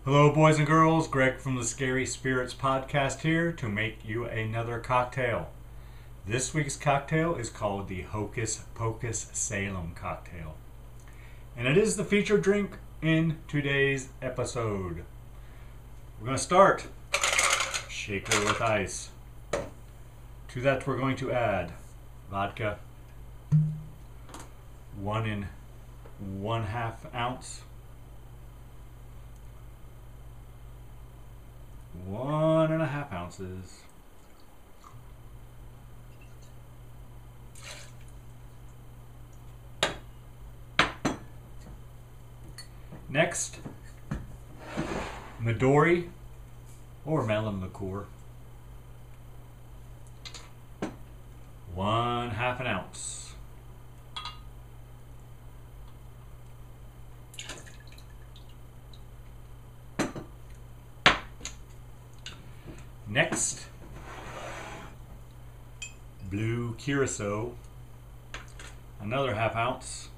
Hello, boys and girls. Greg from the Scary Spirits podcast here to make you another cocktail. This week's cocktail is called the Hocus Pocus Salem Cocktail. And it is the featured drink in today's episode. We're going to start shaker with ice. To that we're going to add vodka, 1 1/2 ounce, 1.5 ounces, next, Midori or melon liqueur, 1/2 ounce. Next, Blue Curacao, another 1/2 ounce.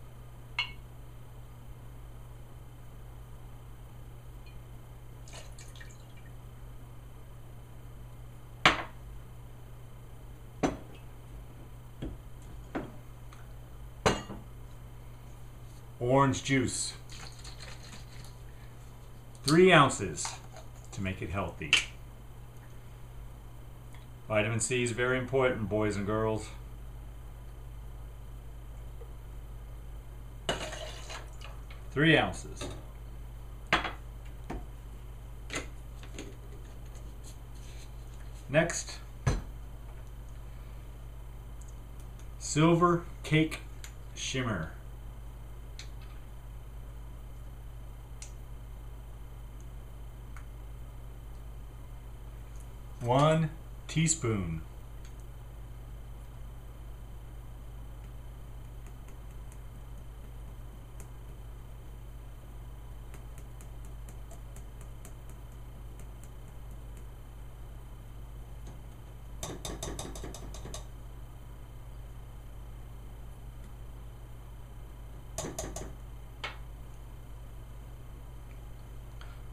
Orange juice, 3 ounces to make it healthy. Vitamin C is very important, boys and girls. Three ounces. Next, silver cake shimmer. One teaspoon.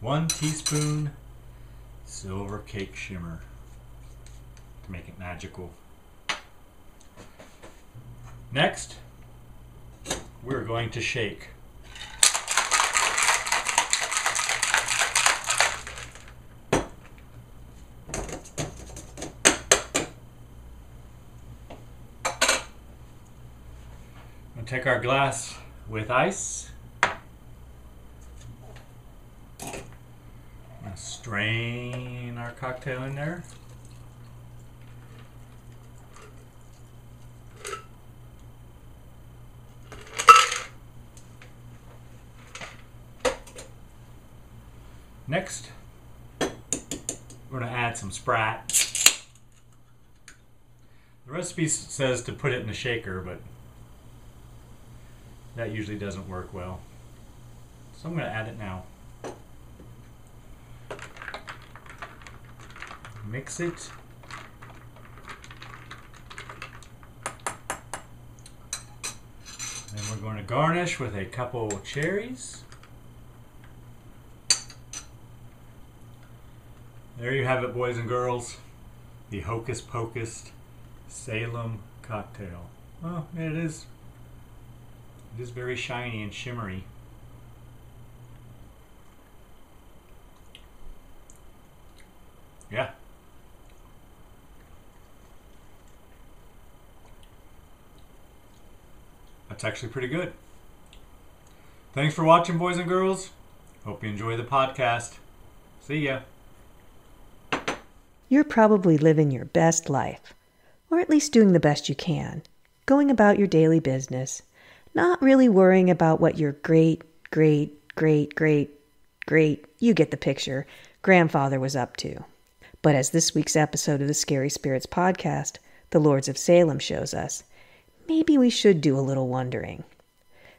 One teaspoon silver cake shimmer to make it magical. Next, we're going to shake. We'll take our glass with ice. Strain our cocktail in there. Next, we're going to add some Sprite. The recipe says to put it in a shaker, but that usually doesn't work well. So I'm going to add it now. Mix it. Then we're going to garnish with a couple cherries. There you have it, boys and girls. The Hocus Pocus Salem Cocktail. Well, it is very shiny and shimmery. Yeah. That's actually pretty good. Thanks for watching, boys and girls. Hope you enjoy the podcast. See ya. You're probably living your best life, or at least doing the best you can, going about your daily business, not really worrying about what your great, you get the picture, grandfather was up to. But as this week's episode of the Scary Spirits podcast, the Lords of Salem, shows us, maybe we should do a little wondering.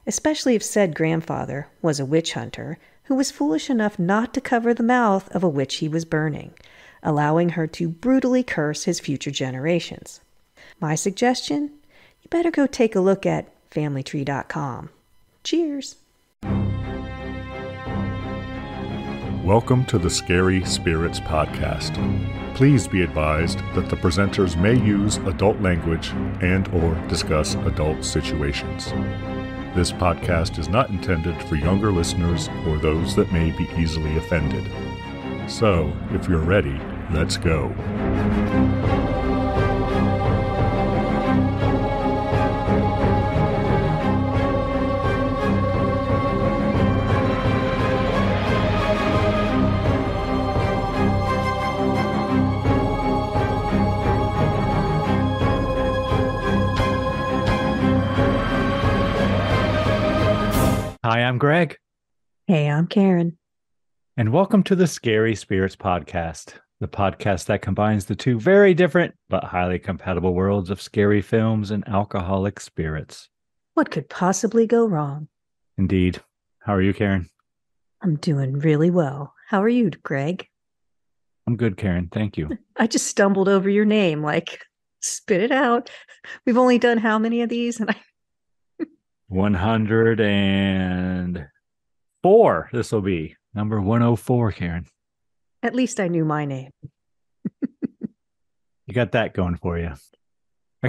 Especially if said grandfather was a witch hunter who was foolish enough not to cover the mouth of a witch he was burning, allowing her to brutally curse his future generations. My suggestion? You better go take a look at familytree.com. Cheers! Welcome to the Scary Spirits Podcast. Please be advised that the presenters may use adult language and or discuss adult situations. This podcast is not intended for younger listeners or those that may be easily offended. So, if you're ready, let's go. Hi, I'm Greg. Hey, I'm Karen. And welcome to the Scary Spirits Podcast, the podcast that combines the two very different but highly compatible worlds of scary films and alcoholic spirits. What could possibly go wrong? Indeed. How are you, Karen? I'm doing really well. How are you, Greg? I'm good, Karen. Thank you. I just stumbled over your name, spit it out. We've only done how many of these? And 104. This will be number 104, Karen. At least I knew my name. You got that going for you.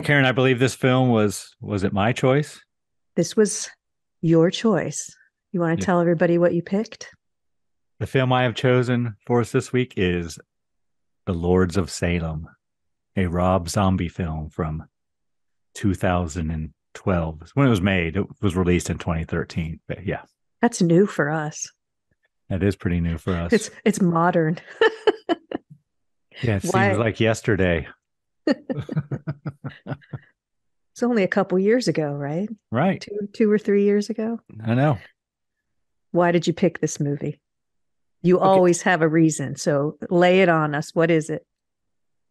Karen, I believe this film was it my choice? This was your choice. You want to tell everybody what you picked? The film I have chosen for us this week is The Lords of Salem, a Rob Zombie film from 2012. When it was made, it was released in 2013. But yeah. That's new for us. That is pretty new for us. It's modern. Yeah, it seems like yesterday. It's only a couple years ago, right? Right. Two or 3 years ago. I know. Why did you pick this movie? You always have a reason, so lay it on us. What is it?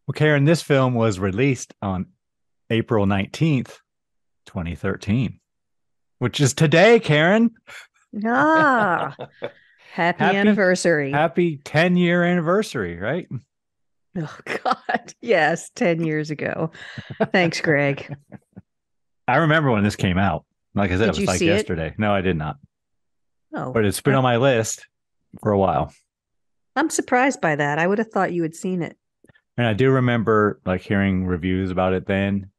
Well, Karen, this film was released on April 19th, 2013, which is today, Karen. Ah, happy anniversary. Happy 10-year anniversary, right? Oh, God. Yes, 10 years ago. Thanks, Greg. I remember when this came out. Like I said, it was like yesterday. No, I did not. Oh, but it's been on my list for a while. I'm surprised by that. I would have thought you had seen it. And I do remember hearing reviews about it then,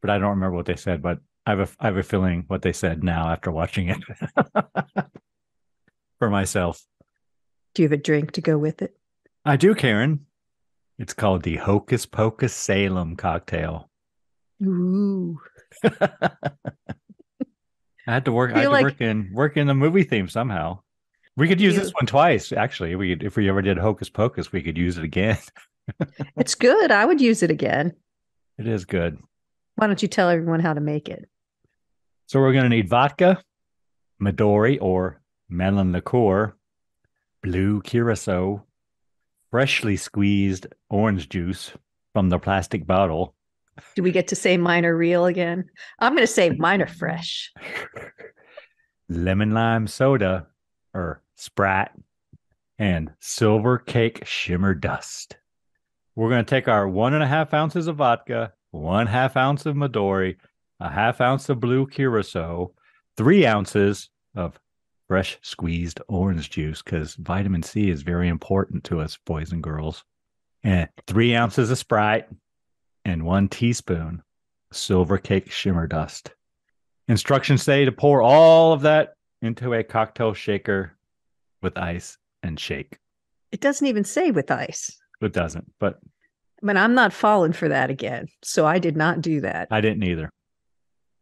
but I don't remember what they said. But I have a feeling what they said now after watching it for myself. Do you have a drink to go with it? I do, Karen. It's called the Hocus Pocus Salem Cocktail. Ooh. I had to work in the movie theme somehow. We could use this one twice, actually. If we ever did Hocus Pocus, we could use it again. It's good. I would use it again. It is good. Why don't you tell everyone how to make it? So we're going to need vodka, Midori or melon liqueur, Blue Curacao, freshly squeezed orange juice from the plastic bottle. Do we get to say mine are real again? I'm going to say mine are fresh. Lemon lime soda or Sprite, and silver cake shimmer dust. We're going to take our 1.5 ounces of vodka, 1/2 ounce of Midori, 1/2 ounce of Blue Curacao, 3 ounces of fresh squeezed orange juice, because vitamin C is very important to us boys and girls, and 3 ounces of Sprite, and 1 teaspoon silver cake shimmer dust. Instructions say to pour all of that into a cocktail shaker with ice and shake. It doesn't even say with ice. It doesn't, but I'm not falling for that again. So I did not do that. I didn't either.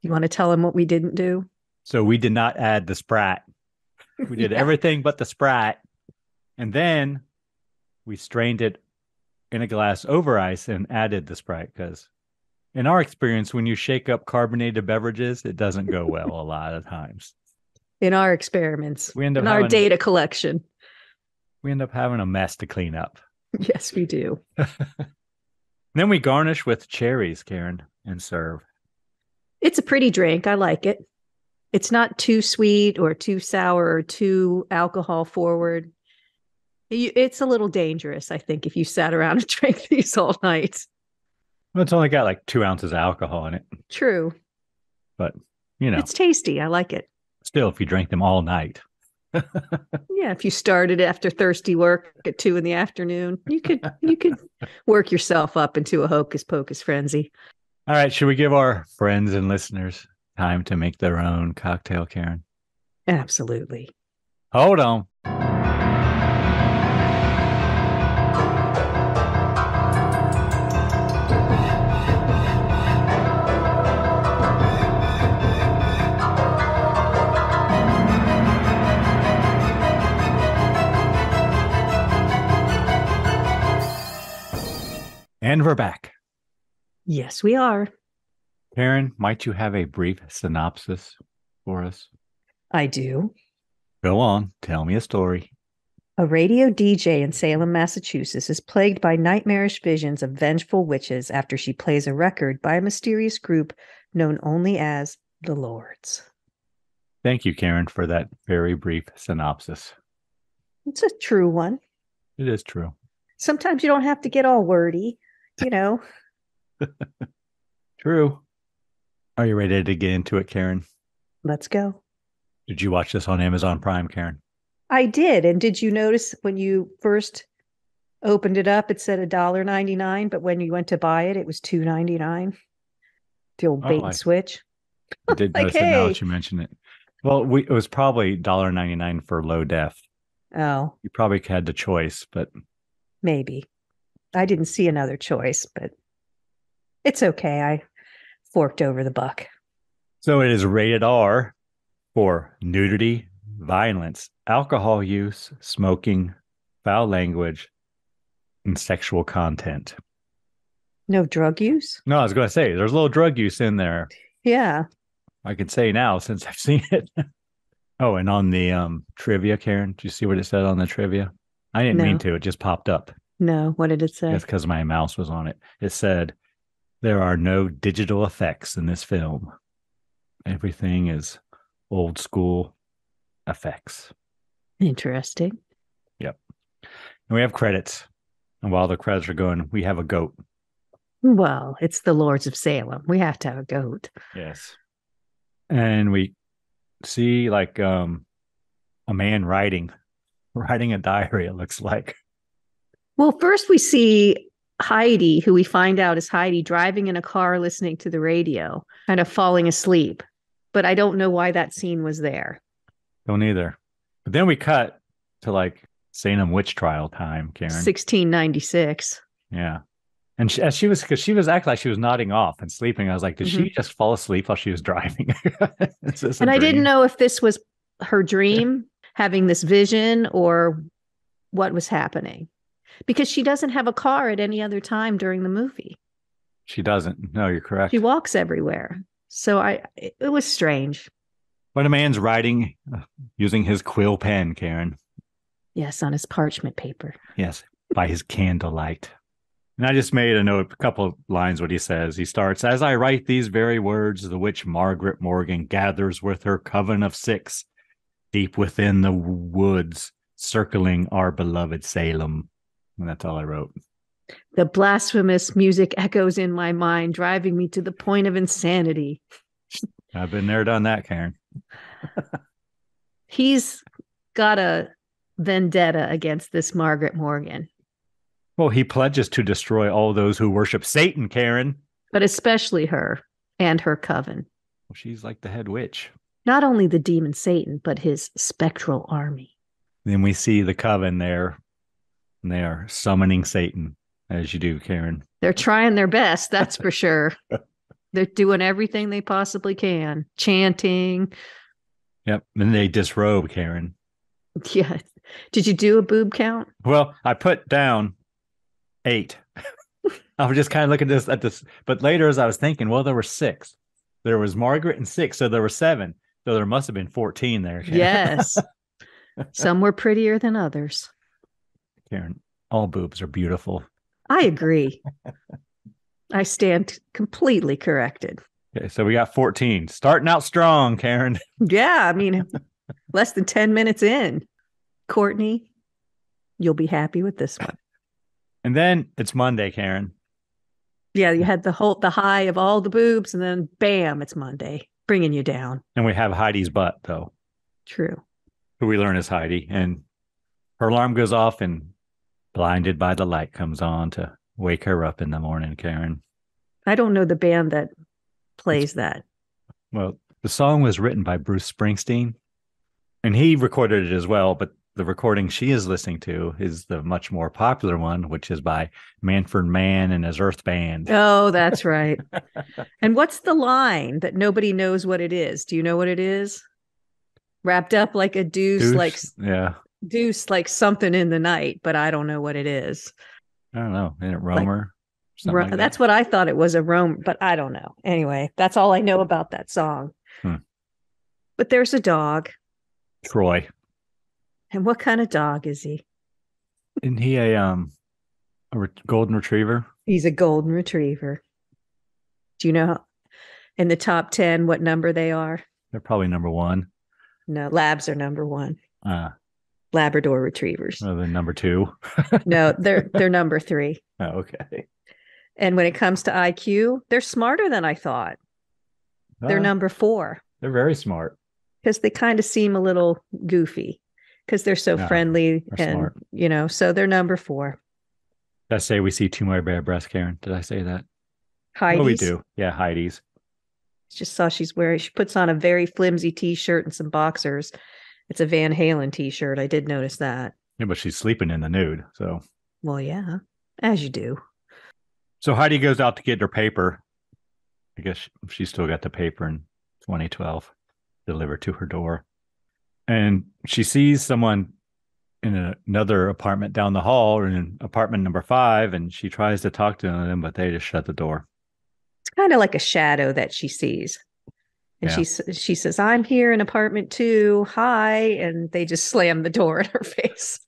You want to tell them what we didn't do? So we did not add the Sprite. We did everything but the Sprite. And then we strained it in a glass over ice and added the Sprite, because in our experience, when you shake up carbonated beverages, it doesn't go well a lot of times. In our experiments, in our data collection. We end up having a mess to clean up. Yes, we do. Then we garnish with cherries, Karen, and serve. It's a pretty drink. I like it. It's not too sweet or too sour or too alcohol forward. It's a little dangerous, I think, if you sat around and drank these all night. Well, it's only got 2 ounces of alcohol in it. True. But, It's tasty. I like it. Still, if you drank them all night. Yeah, if you started after thirsty work at 2 p.m, you could work yourself up into a hocus pocus frenzy. All right, should we give our friends and listeners time to make their own cocktail, Karen? Absolutely. Hold on. And we're back. Yes, we are. Karen, might you have a brief synopsis for us? I do. Go on. Tell me a story. A radio DJ in Salem, Massachusetts is plagued by nightmarish visions of vengeful witches after she plays a record by a mysterious group known only as the Lords. Thank you, Karen, for that very brief synopsis. It's a true one. It is true. Sometimes you don't have to get all wordy, you know. True. Are you ready to get into it, Karen? Let's go. Did you watch this on Amazon Prime, Karen? I did. And did you notice when you first opened it up, it said $1.99, but when you went to buy it, it was $2.99? The old bait and switch. I did Like, notice it now hey. that you mentioned it. Well, it was probably $1.99 for low def. Oh, You probably had the choice, but maybe. I didn't see another choice, but it's okay. I forked over the buck. so it is rated R for nudity, violence, alcohol use, smoking, foul language, and sexual content. No drug use? No, I was going to say there's a little drug use in there. Yeah. I could say now since I've seen it. Oh, and on the trivia, Karen, did you see what it said on the trivia? I didn't mean to. It just popped up. No. What did it say? That's because my mouse was on it. It said, there are no digital effects in this film. Everything is old school effects. Interesting. Yep. And we have credits. And while the credits are going, we have a goat. Well, it's the Lords of Salem. We have to have a goat. Yes. And we see like a man writing a diary, it looks like. Well, first we see Heidi, who we find out is Heidi, driving in a car listening to the radio, kind of falling asleep. But I don't know why that scene was there. Don't either. But then we cut to like Salem witch trial time, Karen. 1696. Yeah. And because she was acting like she was nodding off and sleeping. I was like, did she just fall asleep while she was driving? And I didn't know if this was her dream, having this vision, or what was happening. Because she doesn't have a car at any other time during the movie. She doesn't. No, you're correct. She walks everywhere. So it was strange. But a man's writing using his quill pen, Karen. Yes, on his parchment paper. Yes, by his candlelight. And I just made a couple of lines what he says. He starts, as I write these very words, the witch Margaret Morgan gathers with her coven of 6 deep within the woods, circling our beloved Salem. And that's all I wrote. The blasphemous music echoes in my mind, driving me to the point of insanity. I've been there, done that, Karen. He's got a vendetta against this Margaret Morgan. Well, he pledges to destroy all those who worship Satan, Karen. But especially her and her coven. Well, she's like the head witch. Not only the demon Satan, but his spectral army. Then we see the coven there, and they are summoning Satan, as you do, Karen. They're trying their best, that's for sure. They're doing everything they possibly can. Chanting. Yep. And they disrobe, Karen. Yeah. Did you do a boob count? Well, I put down 8. I was just kind of looking at this, but later as I was thinking, well, there were 6. There was Margaret and 6, so there were 7. So there must have been 14 there. Karen. Yes. Some were prettier than others. Karen, all boobs are beautiful. I agree. I stand completely corrected. Okay, so we got 14. Starting out strong, Karen. Yeah, I mean, less than 10 minutes in. Courtney, you'll be happy with this one. And then it's Monday, Karen. Yeah, you had the high of all the boobs, and then bam, it's Monday, bringing you down. And we have Heidi's butt, though. True. who we learn is Heidi, and her alarm goes off and Blinded by the Light comes on to wake her up in the morning, Karen. I don't know the band that plays that. Well, the song was written by Bruce Springsteen, and he recorded it as well, but the recording she is listening to is the much more popular one, which is by Manfred Mann and his Earth Band. Oh, that's right. And what's the line that nobody knows what it is? Do you know what it is? Wrapped up like a deuce, like deuce, like something in the night, but I don't know what it is. I don't know. Isn't it Romer? Like that's what I thought it was, a Romer, but I don't know. Anyway, that's all I know about that song. But there's a dog. Troy. And what kind of dog is he? Isn't he a golden retriever? He's a golden retriever. Do you know in the top 10 what number they are? They're probably number 1. No, labs are number 1. Labrador retrievers. Well, then number 2. No, they're number 3. Oh, okay. And when it comes to IQ, they're smarter than I thought. They're number 4. They're very smart. Because they kind of seem a little goofy because they're so friendly and smart. So they're number 4. Did I say we see 2 more bare breasts, Karen? Did I say that? Heidi's. Oh, we do. Yeah, Heidi's. Just saw she puts on a very flimsy t-shirt and some boxers. It's a Van Halen t-shirt. I did notice that. Yeah, but she's sleeping in the nude, so. Well, yeah, as you do. So Heidi goes out to get her paper. I guess she still got the paper in 2012 delivered to her door. And she sees someone in another apartment down the hall, or in apartment number 5, and she tries to talk to them, but they just shut the door. It's kind of like a shadow that she sees. And she says, "I'm here in apartment 2. Hi." And they just slam the door in her face.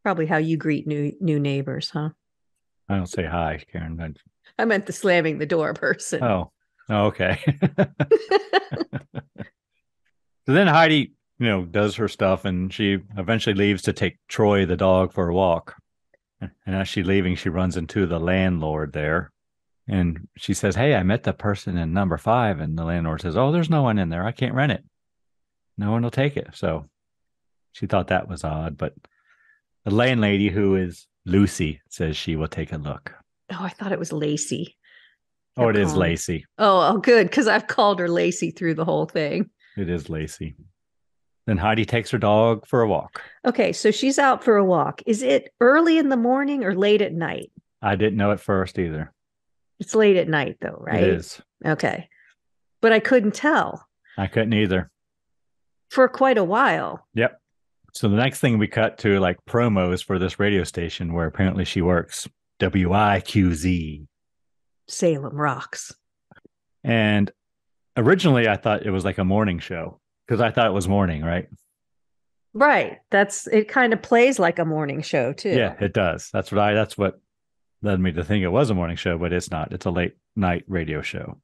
Probably how you greet new neighbors, huh? I don't say hi, Karen. I meant the slamming the door person. Oh okay. So then Heidi, does her stuff, and she eventually leaves to take Troy, the dog, for a walk. And as she's leaving, she runs into the landlord there. And she says, "Hey, I met the person in number 5." And the landlord says, "Oh, there's no one in there. I can't rent it. No one will take it." So she thought that was odd. But the landlady, who is Lucy, says she will take a look. Oh, I thought it was Lacey. Oh, it is Lacey. Oh, good. Because I've called her Lacey through the whole thing. It is Lacey. Then Heidi takes her dog for a walk. Okay, so she's out for a walk. Is it early in the morning or late at night? I didn't know at first either. It's late at night, though, right? It is. Okay. But I couldn't tell. I couldn't either. For quite a while. Yep. So the next thing we cut to promos for this radio station where apparently she works. WIQZ. Salem rocks. And originally I thought it was like a morning show because I thought it was morning, right? Right. It kind of plays like a morning show too. Yeah, it does. That's what led me to think it was a morning show, but it's not. It's a late night radio show.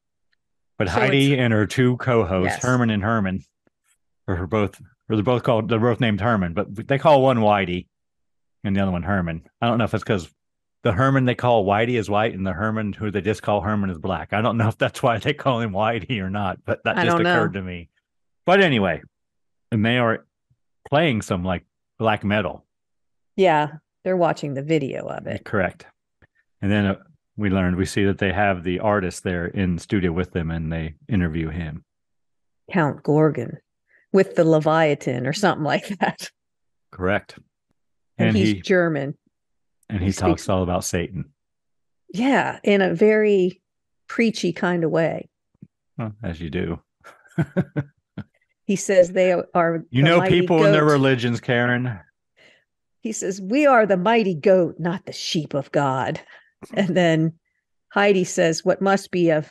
But so Heidi and her 2 co-hosts, yes. Herman and Herman, they're both named Herman, but they call one Whitey and the other one Herman. I don't know if it's because the Herman they call Whitey is white and the Herman who they just call Herman is black. I don't know if that's why they call him Whitey or not, but that just occurred to me. But anyway, and they are playing some black metal. Yeah, they're watching the video of it. Correct. And then we see that they have the artist there in the studio with them, and they interview him. Count Gorgon with the Leviathan or something like that. Correct. And he's German. And he talks all about Satan. Yeah, in a very preachy kind of way. Well, as you do. He says they are people in their religions, Karen. He says, "We are the mighty goat, not the sheep of God." And then Heidi says what must be a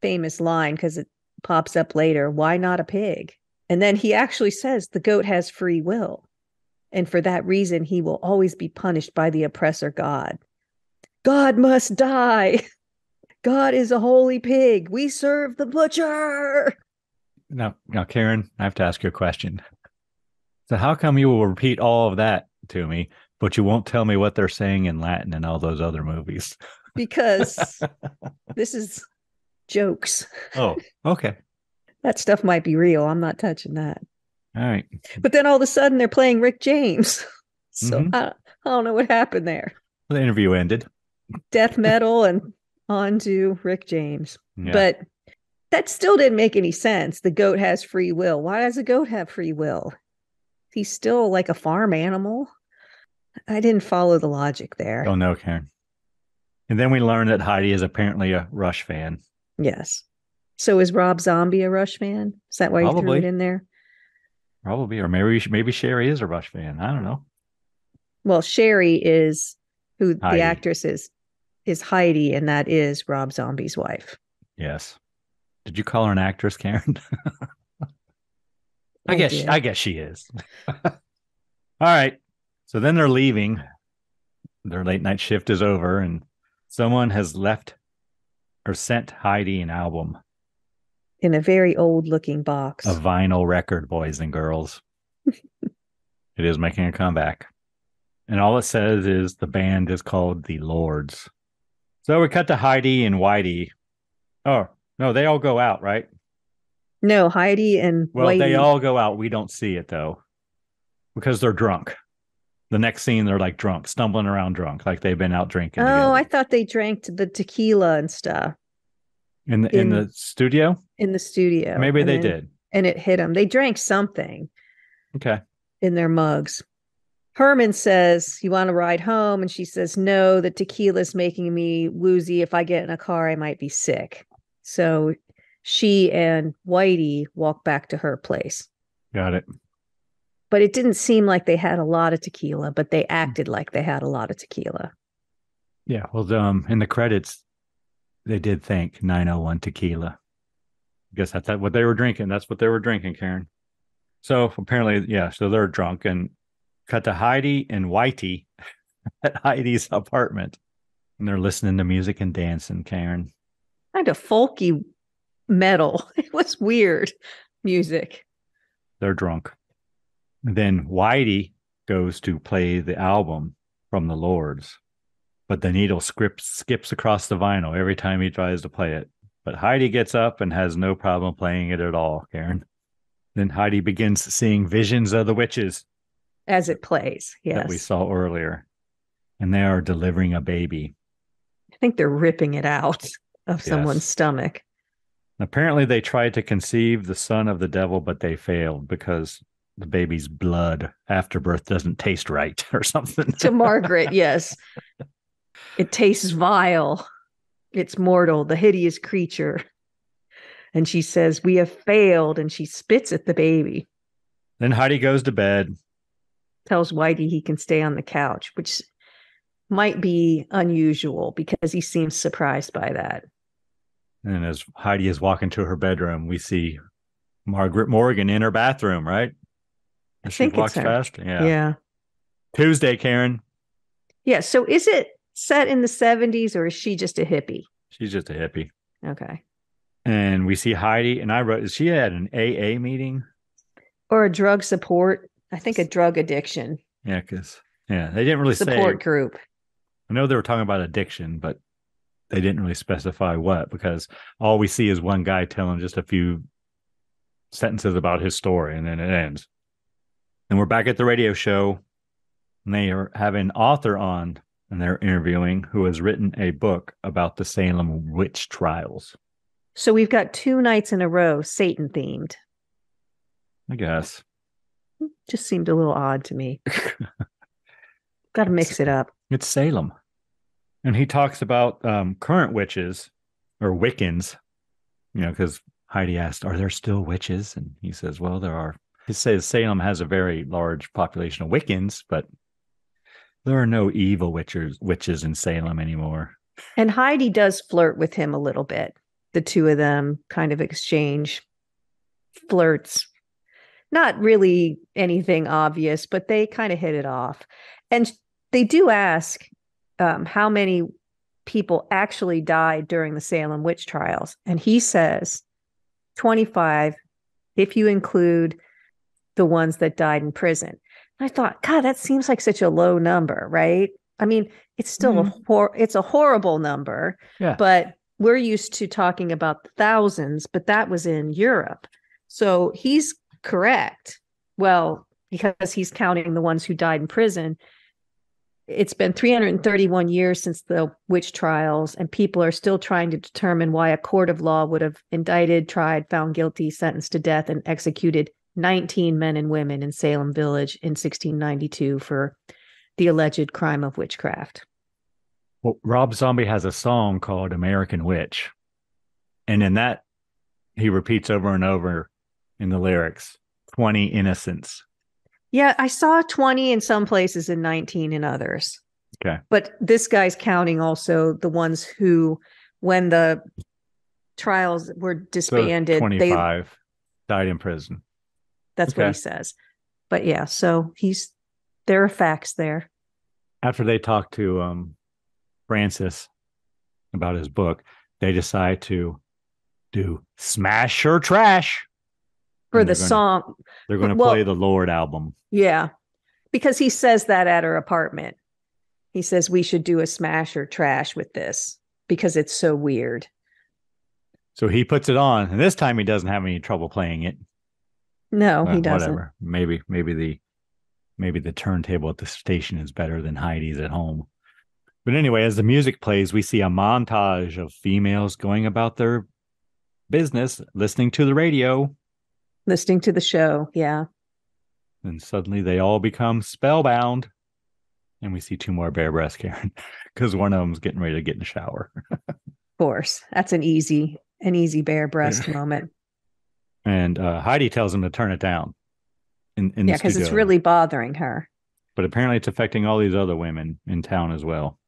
famous line because it pops up later. "Why not a pig?" And then he actually says the goat has free will. And for that reason, he will always be punished by the oppressor God. God must die. God is a holy pig. We serve the butcher. Now, Karen, I have to ask you a question. So how come you will repeat all of that to me, but you won't tell me what they're saying in Latin in all those other movies? Because this is jokes. Oh, okay. That stuff might be real. I'm not touching that. All right. But then all of a sudden they're playing Rick James. So Mhm. I don't know what happened there. The interview ended. Death metal and on to Rick James. Yeah. But that still didn't make any sense. The goat has free will. Why does a goat have free will? He's still like a farm animal. I didn't follow the logic there. Don't know, Karen. And then we learned that Heidi is apparently a Rush fan. Yes. So is Rob Zombie a Rush fan? Is that why you threw it in there? Probably. Or maybe Sherry is a Rush fan. I don't know. Well, Sherry is who Heidi. The actress is Heidi, and that is Rob Zombie's wife. Yes. Did you call her an actress, Karen? I guess she is. All right. So then they're leaving. Their late night shift is over, and someone has left or sent Heidi an album. In a very old looking box. A vinyl record, boys and girls. It is making a comeback. And all it says is the band is called the Lords. So we cut to Heidi and Whitey. Oh, no, they all go out, right? No, Heidi and Whitey. They all go out. We don't see it, though, because they're drunk. The next scene, they're like drunk, stumbling around drunk, like they've been out drinking. Oh, together. I thought they drank the tequila and stuff. In the studio? In the studio. Maybe they did. And it hit them. They drank something. Okay. In their mugs. Herman says, "You want to ride home?" And she says, "No, the tequila's making me woozy. If I get in a car, I might be sick." So she and Whitey walk back to her place. Got it. But it didn't seem like they had a lot of tequila, but they acted like they had a lot of tequila. Yeah. Well, in the credits, they did thank 901 Tequila. I guess that's what they were drinking. That's what they were drinking, Karen. So apparently, yeah. So they're drunk and cut to Heidi and Whitey at Heidi's apartment. And they're listening to music and dancing, Karen. Kind of folky metal. It was weird music. They're drunk. And then Whitey goes to play the album from the Lords. But the needle skips across the vinyl every time he tries to play it. But Heidi gets up and has no problem playing it at all, Karen. Then Heidi begins seeing visions of the witches. As it plays, yes. That we saw earlier. And they are delivering a baby. I think they're ripping it out of someone's stomach. Apparently they tried to conceive the son of the devil, but they failed because the baby's blood after birth doesn't taste right or something. To Margaret, yes. It tastes vile. It's mortal, the hideous creature. And she says, "We have failed." And she spits at the baby. Then Heidi goes to bed. Tells Whitey he can stay on the couch, which might be unusual because he seems surprised by that. And as Heidi is walking to her bedroom, we see Margaret Morgan in her bathroom, right? I think walks it's her. past. Yeah. Tuesday, Karen. Yeah. So is it set in the 70s or is she just a hippie? She's just a hippie. Okay. And we see Heidi, and I wrote, she had an AA meeting? Or a drug support. I think a drug addiction. Yeah, because they didn't really say. Support group. I know they were talking about addiction, but they didn't really specify what, because all we see is one guy telling just a few sentences about his story, and then it ends. And we're back at the radio show, and they are having an author on, and they're interviewing, who has written a book about the Salem witch trials. So we've got 2 nights in a row Satan themed. I guess. Just seemed a little odd to me. Got to mix it up. It's Salem. And he talks about current witches or Wiccans, because Heidi asked, "Are there still witches?" And he says, "Well, there are." He says Salem has a very large population of Wiccans, but there are no evil witches in Salem anymore. And Heidi does flirt with him a little bit. The two of them kind of exchange flirts. Not really anything obvious, but they kind of hit it off. And they do ask how many people actually died during the Salem witch trials. And he says 25, if you include the ones that died in prison. And I thought, God, that seems like such a low number, right? I mean, it's still it's a horrible number, but we're used to talking about the thousands, but that was in Europe. So he's correct. well, because he's counting the ones who died in prison. It's been 331 years since the witch trials, and people are still trying to determine why a court of law would have indicted, tried, found guilty, sentenced to death, and executed 19 men and women in Salem Village in 1692 for the alleged crime of witchcraft. Well, Rob Zombie has a song called American Witch. And in that, he repeats over and over in the lyrics, 20 innocents. Yeah, I saw 20 in some places and 19 in others. Okay. But this guy's counting also the ones who, when the trials were disbanded, so 25 died in prison. That's what he says. But yeah, so there are facts there. After they talk to Francis about his book, they decide to do Smash or Trash. For the song. They're going to play the Lord album. Yeah, because he says that at her apartment. He says we should do a Smash or Trash with this because it's so weird. So he puts it on, and this time he doesn't have any trouble playing it. No, he doesn't. Whatever. Maybe the turntable at the station is better than Heidi's at home. But anyway, as the music plays, we see a montage of females going about their business, listening to the radio. Listening to the show, yeah. And suddenly they all become spellbound. And we see two more bare breasts, Karen, because one of them's getting ready to get in the shower. Of course. That's an easy bare breast moment. And Heidi tells him to turn it down. Yeah, because it's really bothering her. But apparently it's affecting all these other women in town as well.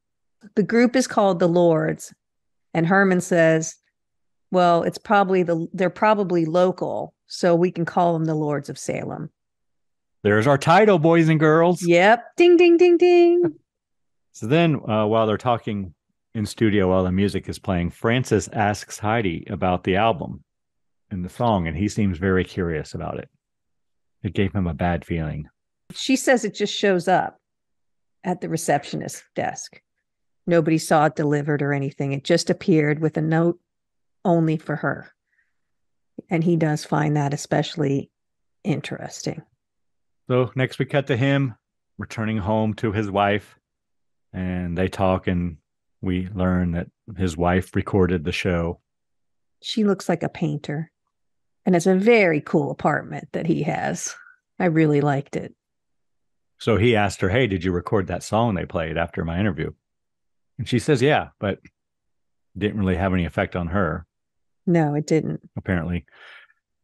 The group is called the Lords. And Herman says, well, they're probably local, so we can call them the Lords of Salem. There's our title, boys and girls. Yep. Ding, ding, ding, ding. So then while they're talking in studio, while the music is playing, Francis asks Heidi about the album and the song, and he seems very curious about it. It gave him a bad feeling. She says it just shows up at the receptionist's desk. Nobody saw it delivered or anything. It just appeared with a note only for her. And he does find that especially interesting. So next we cut to him returning home to his wife, and they talk, and we learn that his wife recorded the show. She looks like a painter, and it's a very cool apartment that he has. I really liked it. So he asked her, hey, did you record that song they played after my interview? And she says, yeah, but didn't really have any effect on her. No, it didn't. Apparently.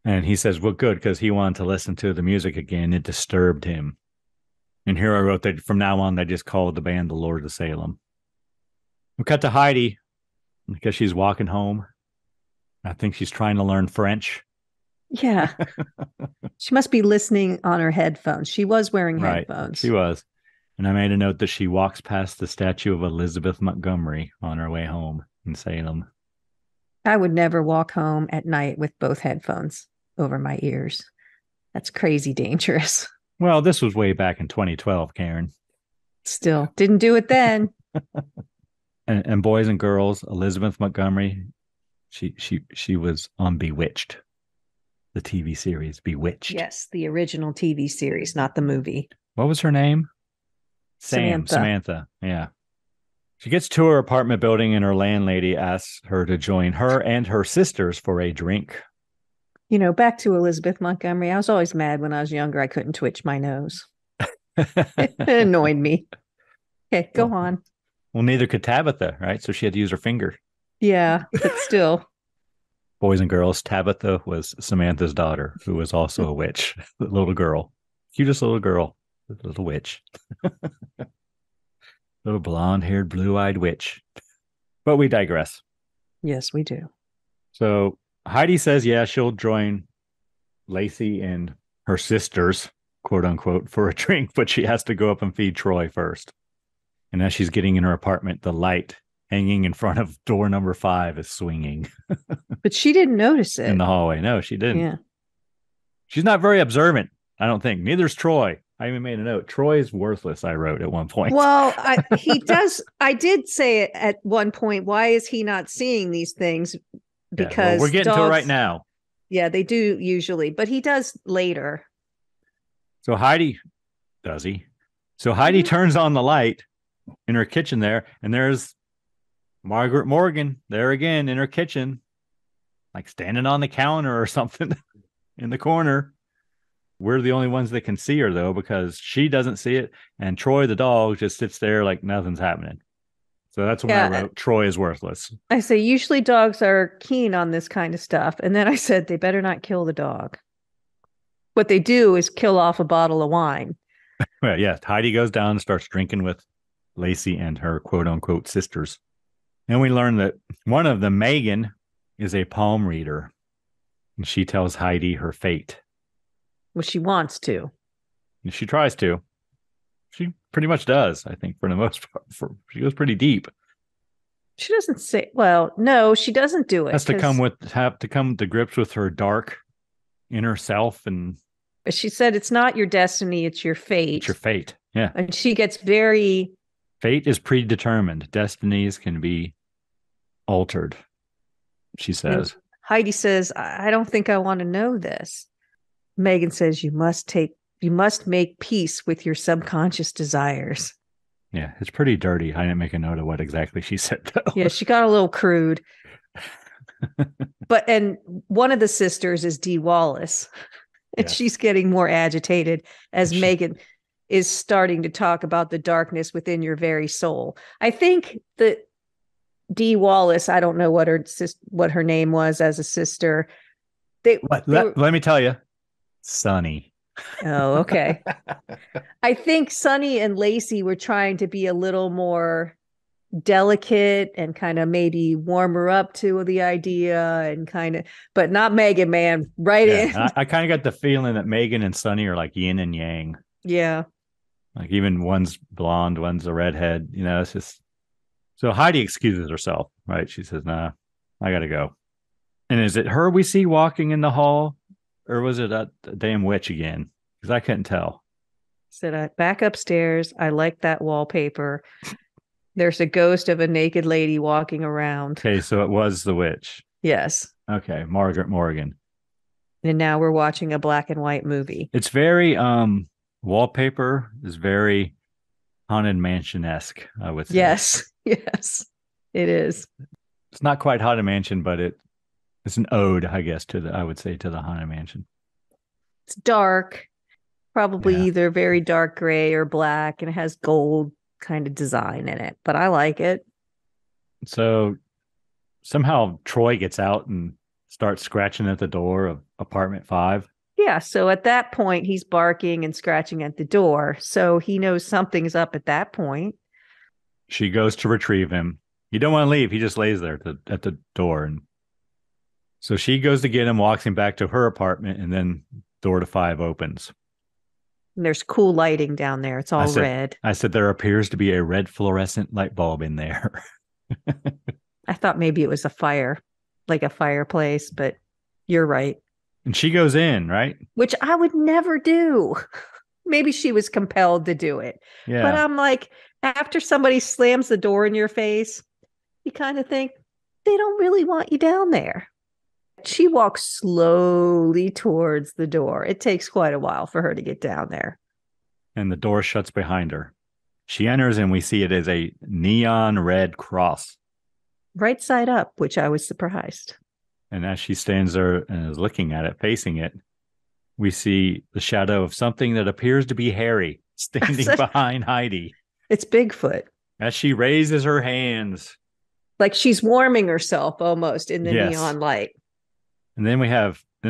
And he says, well, good, because he wanted to listen to the music again. It disturbed him. And here I wrote that from now on, they just called the band the Lords of Salem. We cut to Heidi because she's walking home. I think she's trying to learn French. Yeah. She must be listening on her headphones. She was wearing headphones. She was. And I made a note that she walks past the statue of Elizabeth Montgomery on her way home in Salem. I would never walk home at night with both headphones over my ears. That's crazy dangerous. Well, this was way back in 2012, Karen. Still, didn't do it then. and boys and girls, Elizabeth Montgomery, she was on Bewitched, the TV series Bewitched. Yes, the original TV series, not the movie. What was her name? Samantha. Yeah. She gets to her apartment building, and her landlady asks her to join her and her sisters for a drink. You know, back to Elizabeth Montgomery. I was always mad when I was younger. I couldn't twitch my nose. It annoyed me. Okay, go on. Well, neither could Tabitha, right? So she had to use her finger. Yeah, but still. Boys and girls, Tabitha was Samantha's daughter, who was also a witch. The little girl. Cutest little girl. Little witch. Little blonde-haired, blue-eyed witch. But we digress. Yes, we do. So Heidi says, yeah, she'll join Lacey and her sisters, quote unquote, for a drink, but she has to go up and feed Troy first. And as she's getting in her apartment, the light hanging in front of door number 5 is swinging. But she didn't notice it. In the hallway. No, she didn't. Yeah. She's not very observant, I don't think. Neither's Troy. I even made a note. Troy's worthless, I wrote at one point. Well, he does. I did say it at one point. Why is he not seeing these things? Because we're getting to it right now. Yeah, they do usually, but he does later. So Heidi, does he? So Heidi turns on the light in her kitchen there, and there's Margaret Morgan there again in her kitchen, like standing on the counter or something in the corner. We're the only ones that can see her, though, because she doesn't see it. And Troy, the dog, just sits there like nothing's happening. So that's when I wrote, Troy is worthless. I say, usually dogs are keen on this kind of stuff. And then I said, they better not kill the dog. What they do is kill off a bottle of wine. Well, yeah, Heidi goes down and starts drinking with Lacey and her quote unquote sisters. And we learn that one of them, Megan, is a palm reader. And she tells Heidi her fate. Well, she wants to. And she tries to. She pretty much does, I think, for the most part. She goes pretty deep. She doesn't say, well, no, she doesn't do it. Have to come to grips with her dark inner self. And she said, it's not your destiny, it's your fate. It's your fate. Yeah. And she gets very... Fate is predetermined. Destinies can be altered, she says. And Heidi says, I don't think I want to know this. Megan says, you must make peace with your subconscious desires. Yeah, it's pretty dirty. I didn't make a note of what exactly she said, though. Yeah, she got a little crude. And one of the sisters is Dee Wallace. And she's getting more agitated as Megan is starting to talk about the darkness within your very soul. I think that Dee Wallace, I don't know what her name was as a sister. Let me tell you. Sunny. Oh, okay. I think Sunny and Lacey were trying to be a little more delicate and kind of maybe warm her up to the idea and but not Megan, man. Right in. I kind of got the feeling that Megan and Sunny are like yin and yang. Yeah. Like even one's blonde, one's a redhead. It's just. So Heidi excuses herself, right? She says, nah, I got to go. And is it her we see walking in the hall? Or was it a damn witch again? Because I couldn't tell. Said, back upstairs. I like that wallpaper. There's a ghost of a naked lady walking around. Okay, so it was the witch. Yes. Okay, Margaret Morgan. And now we're watching a black and white movie. It's very, wallpaper is very Haunted Mansion-esque, I would say. Yes, it is. It's not quite Haunted Mansion, but it's an ode, I guess, to the Haunted Mansion. It's dark, probably either very dark gray or black, and it has gold kind of design in it, but I like it. So somehow Troy gets out and starts scratching at the door of apartment 5. Yeah, so at that point, he's barking and scratching at the door, so he knows something's up at that point. She goes to retrieve him. He don't want to leave. He just lays there at the door, and so she goes to get him, walks him back to her apartment, and then door to 5 opens. And there's cool lighting down there. It's all red. I said, there appears to be a red fluorescent light bulb in there. I thought maybe it was a fire, like a fireplace, but you're right. And she goes in, right? Which I would never do. Maybe she was compelled to do it. Yeah. But I'm like, after somebody slams the door in your face, you kind of think, they don't really want you down there. She walks slowly towards the door. It takes quite a while for her to get down there. And the door shuts behind her. She enters and we see it as a neon red cross. Right side up, which I was surprised. And as she stands there and is looking at it, facing it, we see the shadow of something that appears to be Harry standing behind Heidi. It's Bigfoot. As she raises her hands. Like she's warming herself almost in the neon light. And then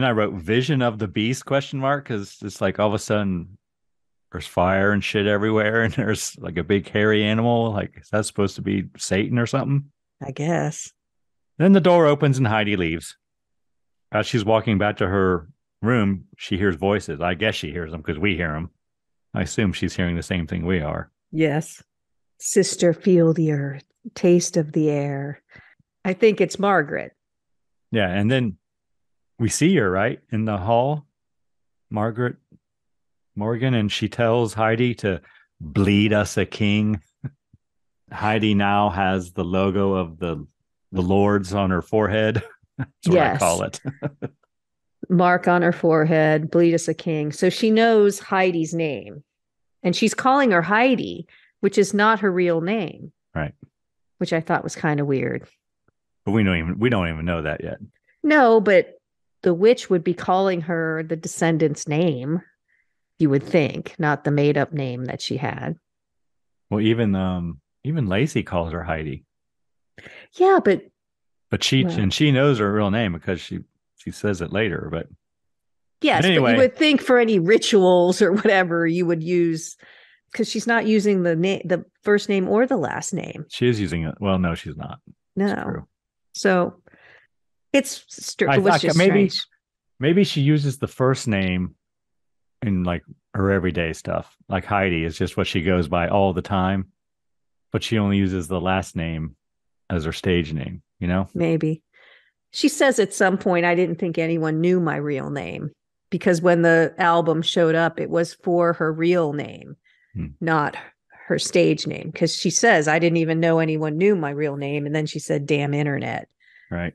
I wrote vision of the beast ? Because it's like all of a sudden there's fire and shit everywhere. And there's like a big hairy animal. Like, is that supposed to be Satan or something? I guess. Then the door opens and Heidi leaves. As she's walking back to her room, she hears voices. I guess she hears them because we hear them. I assume she's hearing the same thing we are. Yes. Sister, feel the earth, taste of the air. I think it's Margaret. Yeah, and then we see her, right, in the hall, Margaret Morgan, and she tells Heidi to bleed us a king. Heidi now has the logo of the Lords on her forehead. That's what I call it. Mark on her forehead, bleed us a king. So she knows Heidi's name. And she's calling her Heidi, which is not her real name. Right. Which I thought was kind of weird. But we don't even know that yet. No, but the witch would be calling her the descendant's name, you would think, not the made-up name that she had. Well, even Lacey calls her Heidi. Yeah, but she knows her real name because she says it later. But yes, anyway, but you would think for any rituals or whatever you would use, because she's not using the first name or the last name. She is using it. Well, no, she's not. No. So it's strange. Maybe she uses the first name in like her everyday stuff. Like Heidi is just what she goes by all the time, but she only uses the last name as her stage name, you know? Maybe. She says at some point, I didn't think anyone knew my real name, because when the album showed up, it was for her real name, not her stage name. Because she says, I didn't even know anyone knew my real name. And then she said, damn internet. Right.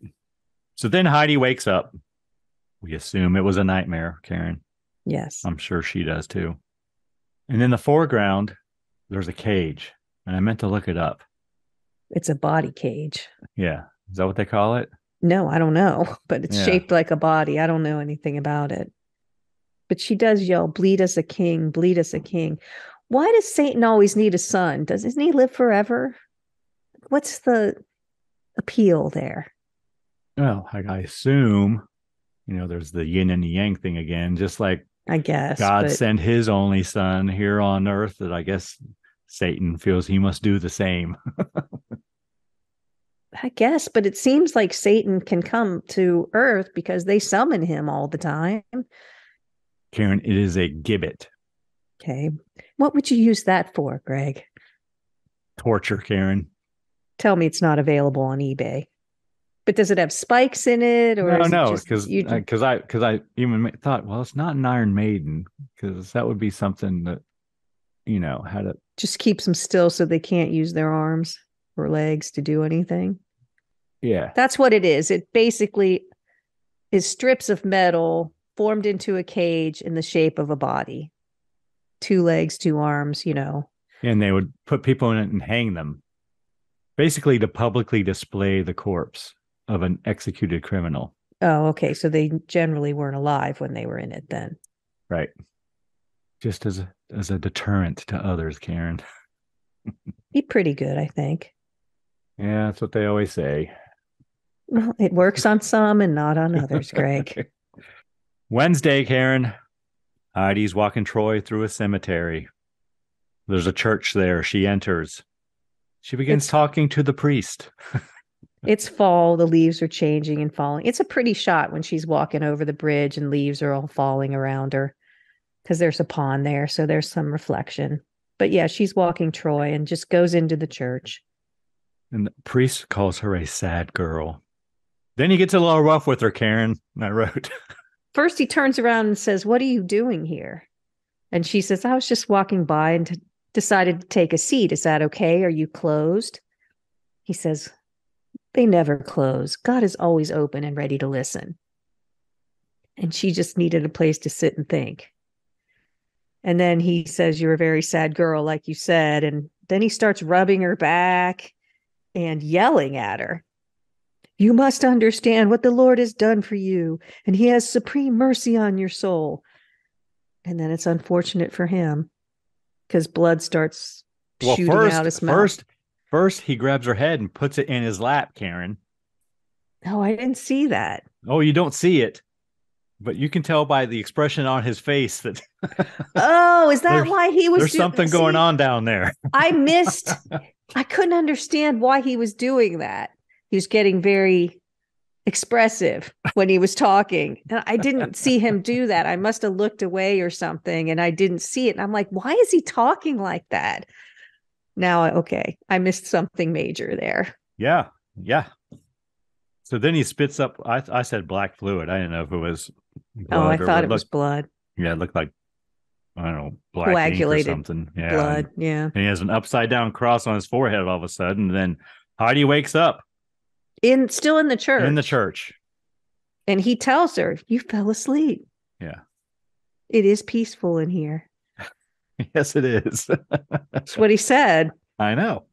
So then Heidi wakes up. We assume it was a nightmare, Karen. Yes. I'm sure she does too. And in the foreground, there's a cage. And I meant to look it up. It's a body cage. Yeah. Is that what they call it? No, I don't know. But it's shaped like a body. I don't know anything about it. But she does yell, bleed us a king, bleed us a king. Why does Satan always need a son? Doesn't he live forever? What's the appeal there? Well, I assume, there's the yin and the yang thing again, just like I guess God sent his only son here on earth, that I guess Satan feels he must do the same. I guess, but it seems like Satan can come to earth because they summon him all the time. Karen, it is a gibbet. Okay. What would you use that for, Greg? Torture, Karen. Tell me it's not available on eBay. But does it have spikes in it? Or no, because I even thought, well, it's not an Iron Maiden, because that would be something that, had it. Just keeps them still so they can't use their arms or legs to do anything. Yeah. That's what it is. It basically is strips of metal formed into a cage in the shape of a body. 2 legs, 2 arms, And they would put people in it and hang them, basically to publicly display the corpse of an executed criminal. Oh, okay. So they generally weren't alive when they were in it then. Right. Just as a deterrent to others, Karen. Be pretty good, I think. Yeah, that's what they always say. Well, it works on some and not on others, Greg. Wednesday, Karen. Heidi's walking Troy through a cemetery. There's a church there. She enters. She begins talking to the priest. It's fall. The leaves are changing and falling. It's a pretty shot when she's walking over the bridge and leaves are all falling around her, because there's a pond there. So there's some reflection. But yeah, she's walking Troy and just goes into the church. And the priest calls her a sad girl. Then he gets a little rough with her, Karen. I wrote. First, he turns around and says, what are you doing here? And she says, I was just walking by and decided to take a seat. Is that okay? Are you closed? He says, they never close. God is always open and ready to listen. And she just needed a place to sit and think. And then he says, you're a very sad girl, like you said. And then he starts rubbing her back and yelling at her. You must understand what the Lord has done for you, and he has supreme mercy on your soul. And then it's unfortunate for him because blood starts shooting out his mouth. First, he grabs her head and puts it in his lap, Karen. Oh, I didn't see that. Oh, you don't see it, but you can tell by the expression on his face that. Oh, is that why he was? There's something going on down there. I couldn't understand why he was doing that. He was getting very expressive when he was talking. And I didn't see him do that. I must have looked away or something and I didn't see it. And I'm like, why is he talking like that? Now, okay, I missed something major there. Yeah. So then he spits up, I said black fluid. I didn't know if it was blood. Oh, I thought it was blood. Yeah, it looked like, I don't know, black coagulated ink or something. Yeah. Blood, yeah. And he has an upside down cross on his forehead all of a sudden. And then Heidi wakes up. Still in the church. In the church. And he tells her, you fell asleep. Yeah. It is peaceful in here. Yes, it is. That's what he said. I know.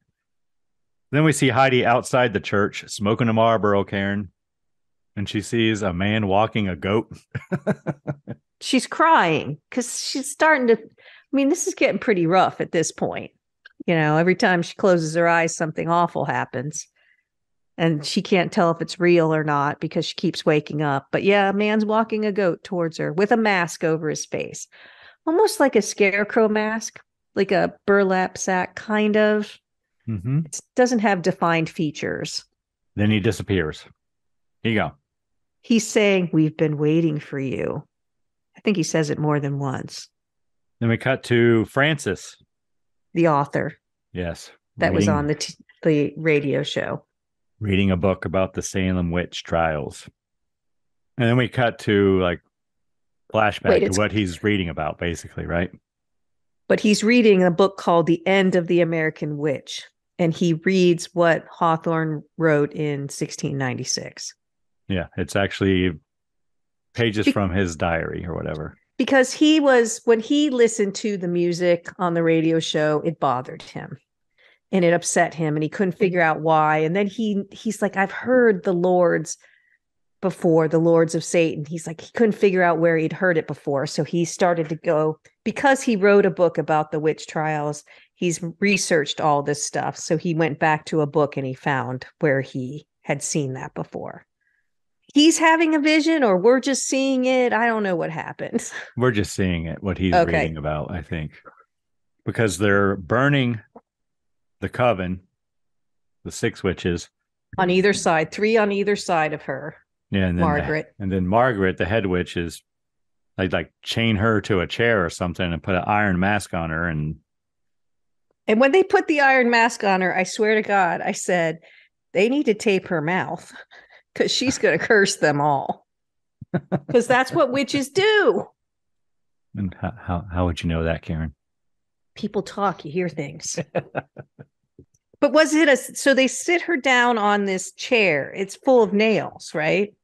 Then we see Heidi outside the church smoking a Marlboro, Karen, and she sees a man walking a goat. She's crying because she's starting to. I mean, this is getting pretty rough at this point. You know, every time she closes her eyes, something awful happens. And she can't tell if it's real or not because she keeps waking up. But yeah, a man's walking a goat towards her with a mask over his face. Almost like a scarecrow mask, like a burlap sack, kind of. Mm-hmm. It doesn't have defined features. Then he disappears. Here you go. He's saying, we've been waiting for you. I think he says it more than once. Then we cut to Francis. The author. Yes. That was on the radio show. Reading a book about the Salem witch trials. And then we cut to like flashback to what he's reading about, basically, right? But he's reading a book called The End of the American Witch. And he reads what Hawthorne wrote in 1696. Yeah, it's actually pages from his diary or whatever. Because when he listened to the music on the radio show, it bothered him. And it upset him and he couldn't figure out why. And then he's like, I've heard the Lords before, the Lords of Satan. He's like, he couldn't figure out where he'd heard it before. So he started to go, because he wrote a book about the witch trials, he's researched all this stuff. So he went back to a book and he found where he had seen that before. He's having a vision or we're just seeing it. I don't know what happened. We're just seeing it, what he's reading about, I think. Because they're burning the coven, the 6 witches. On either side, 3 on either side of her. Yeah, and then Margaret. And then Margaret, the head witch, is like chain her to a chair or something and put an iron mask on her. And when they put the iron mask on her, I swear to God, I said, they need to tape her mouth because she's going to curse them all. Because that's what witches do. And how would you know that, Karen? People talk, you hear things. But was it so they sit her down on this chair? It's full of nails, right?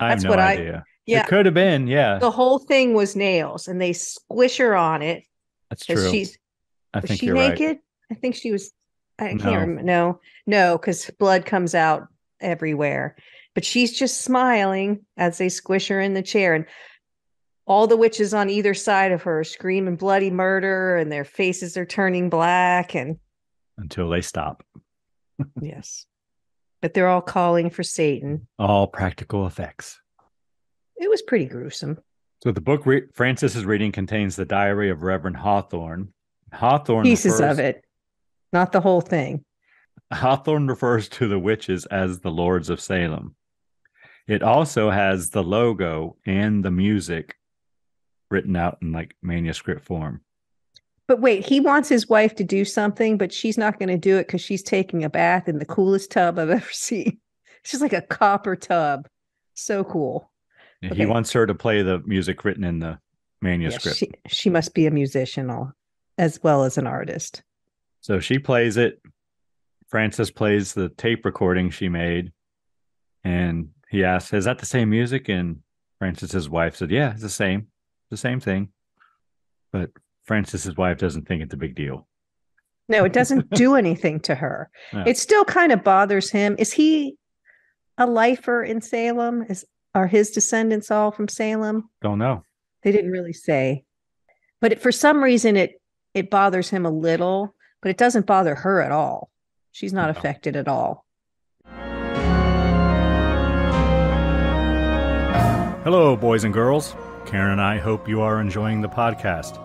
I have no idea. Yeah. It could have been, yeah. The whole thing was nails and they squish her on it. That's true. I think you're naked? Right. I think she was, I can't remember. No, because blood comes out everywhere. But she's just smiling as they squish her in the chair. And all the witches on either side of her screaming bloody murder and their faces are turning black and until they stop. Yes. But they're all calling for Satan. All practical effects. It was pretty gruesome. So the book Francis is reading contains the diary of Reverend Hawthorne. Pieces of it, not the whole thing. Hawthorne refers to the witches as the Lords of Salem. It also has the logo and the music written out in like manuscript form. But wait, he wants his wife to do something, but she's not going to do it because she's taking a bath in the coolest tub I've ever seen. It's just like a copper tub. So cool. Yeah, okay. He wants her to play the music written in the manuscript. Yeah, she must be a musician as well as an artist. So she plays it. Francis plays the tape recording she made. And he asks, is that the same music? And Francis's wife said, yeah, it's the same. The same thing. But Francis's wife doesn't think it's a big deal. No, it doesn't do anything to her. No. It still kind of bothers him. Is he a lifer in Salem? Are his descendants all from Salem? Don't know. They didn't really say. But for some reason, it bothers him a little, but it doesn't bother her at all. She's not affected at all. Hello, boys and girls. Karen and I hope you are enjoying the podcast.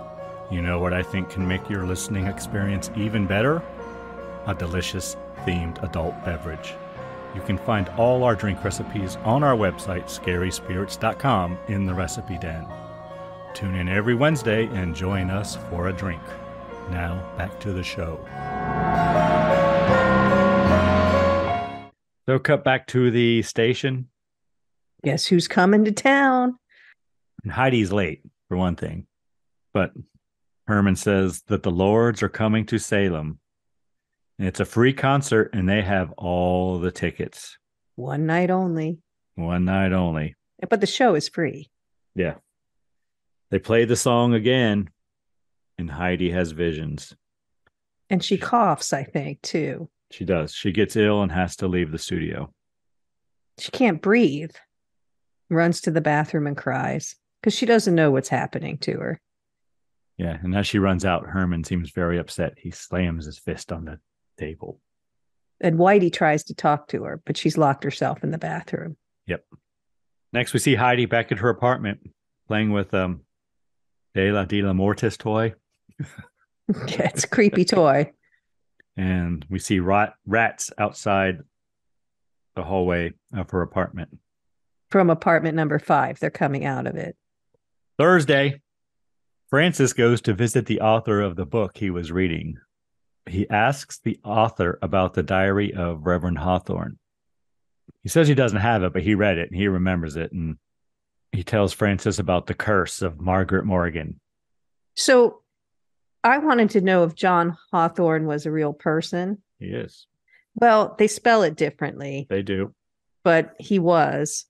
You know what I think can make your listening experience even better? A delicious themed adult beverage. You can find all our drink recipes on our website, scaryspirits.com, in the recipe den. Tune in every Wednesday and join us for a drink. Now, back to the show. So, cut back to the station. Guess who's coming to town? And Heidi's late, for one thing. But Herman says that the Lords are coming to Salem. And it's a free concert, and they have all the tickets. One night only. One night only. But the show is free. Yeah. They play the song again, and Heidi has visions. And she coughs, I think, too. She does. She gets ill and has to leave the studio. She can't breathe. Runs to the bathroom and cries because she doesn't know what's happening to her. Yeah, and as she runs out, Herman seems very upset. He slams his fist on the table. And Whitey tries to talk to her, but she's locked herself in the bathroom. Yep. Next, we see Heidi back at her apartment playing with De La Mortis toy. Yeah, it's a creepy toy. And we see rats outside the hallway of her apartment. From apartment number 5. They're coming out of it. Thursday, Francis goes to visit the author of the book he was reading. He asks the author about the diary of Reverend Hawthorne. He says he doesn't have it, but he read it and he remembers it. And he tells Francis about the curse of Margaret Morgan. So I wanted to know if John Hawthorne was a real person. He is. Well, they spell it differently. They do. But he was.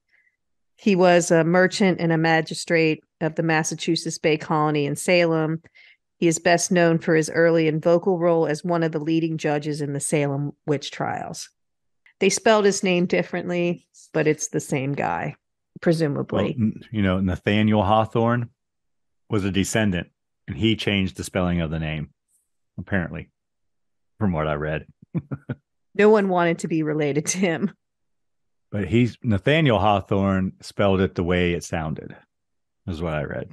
He was a merchant and a magistrate of the Massachusetts Bay Colony in Salem. He is best known for his early and vocal role as one of the leading judges in the Salem witch trials. They spelled his name differently, but it's the same guy, presumably. Well, Nathaniel Hawthorne was a descendant, and he changed the spelling of the name, apparently, from what I read. No one wanted to be related to him. But Nathaniel Hawthorne spelled it the way it sounded, is what I read.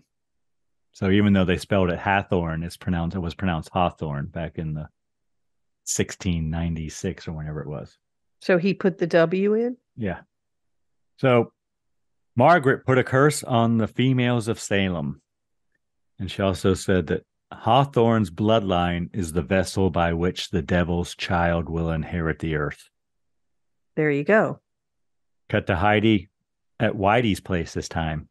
So even though they spelled it Hathorne, it was pronounced Hawthorne back in the 1696 or whenever it was. So he put the W in? Yeah. So Margaret put a curse on the females of Salem. And she also said that Hawthorne's bloodline is the vessel by which the devil's child will inherit the earth. There you go. Cut to Heidi at Whitey's place this time.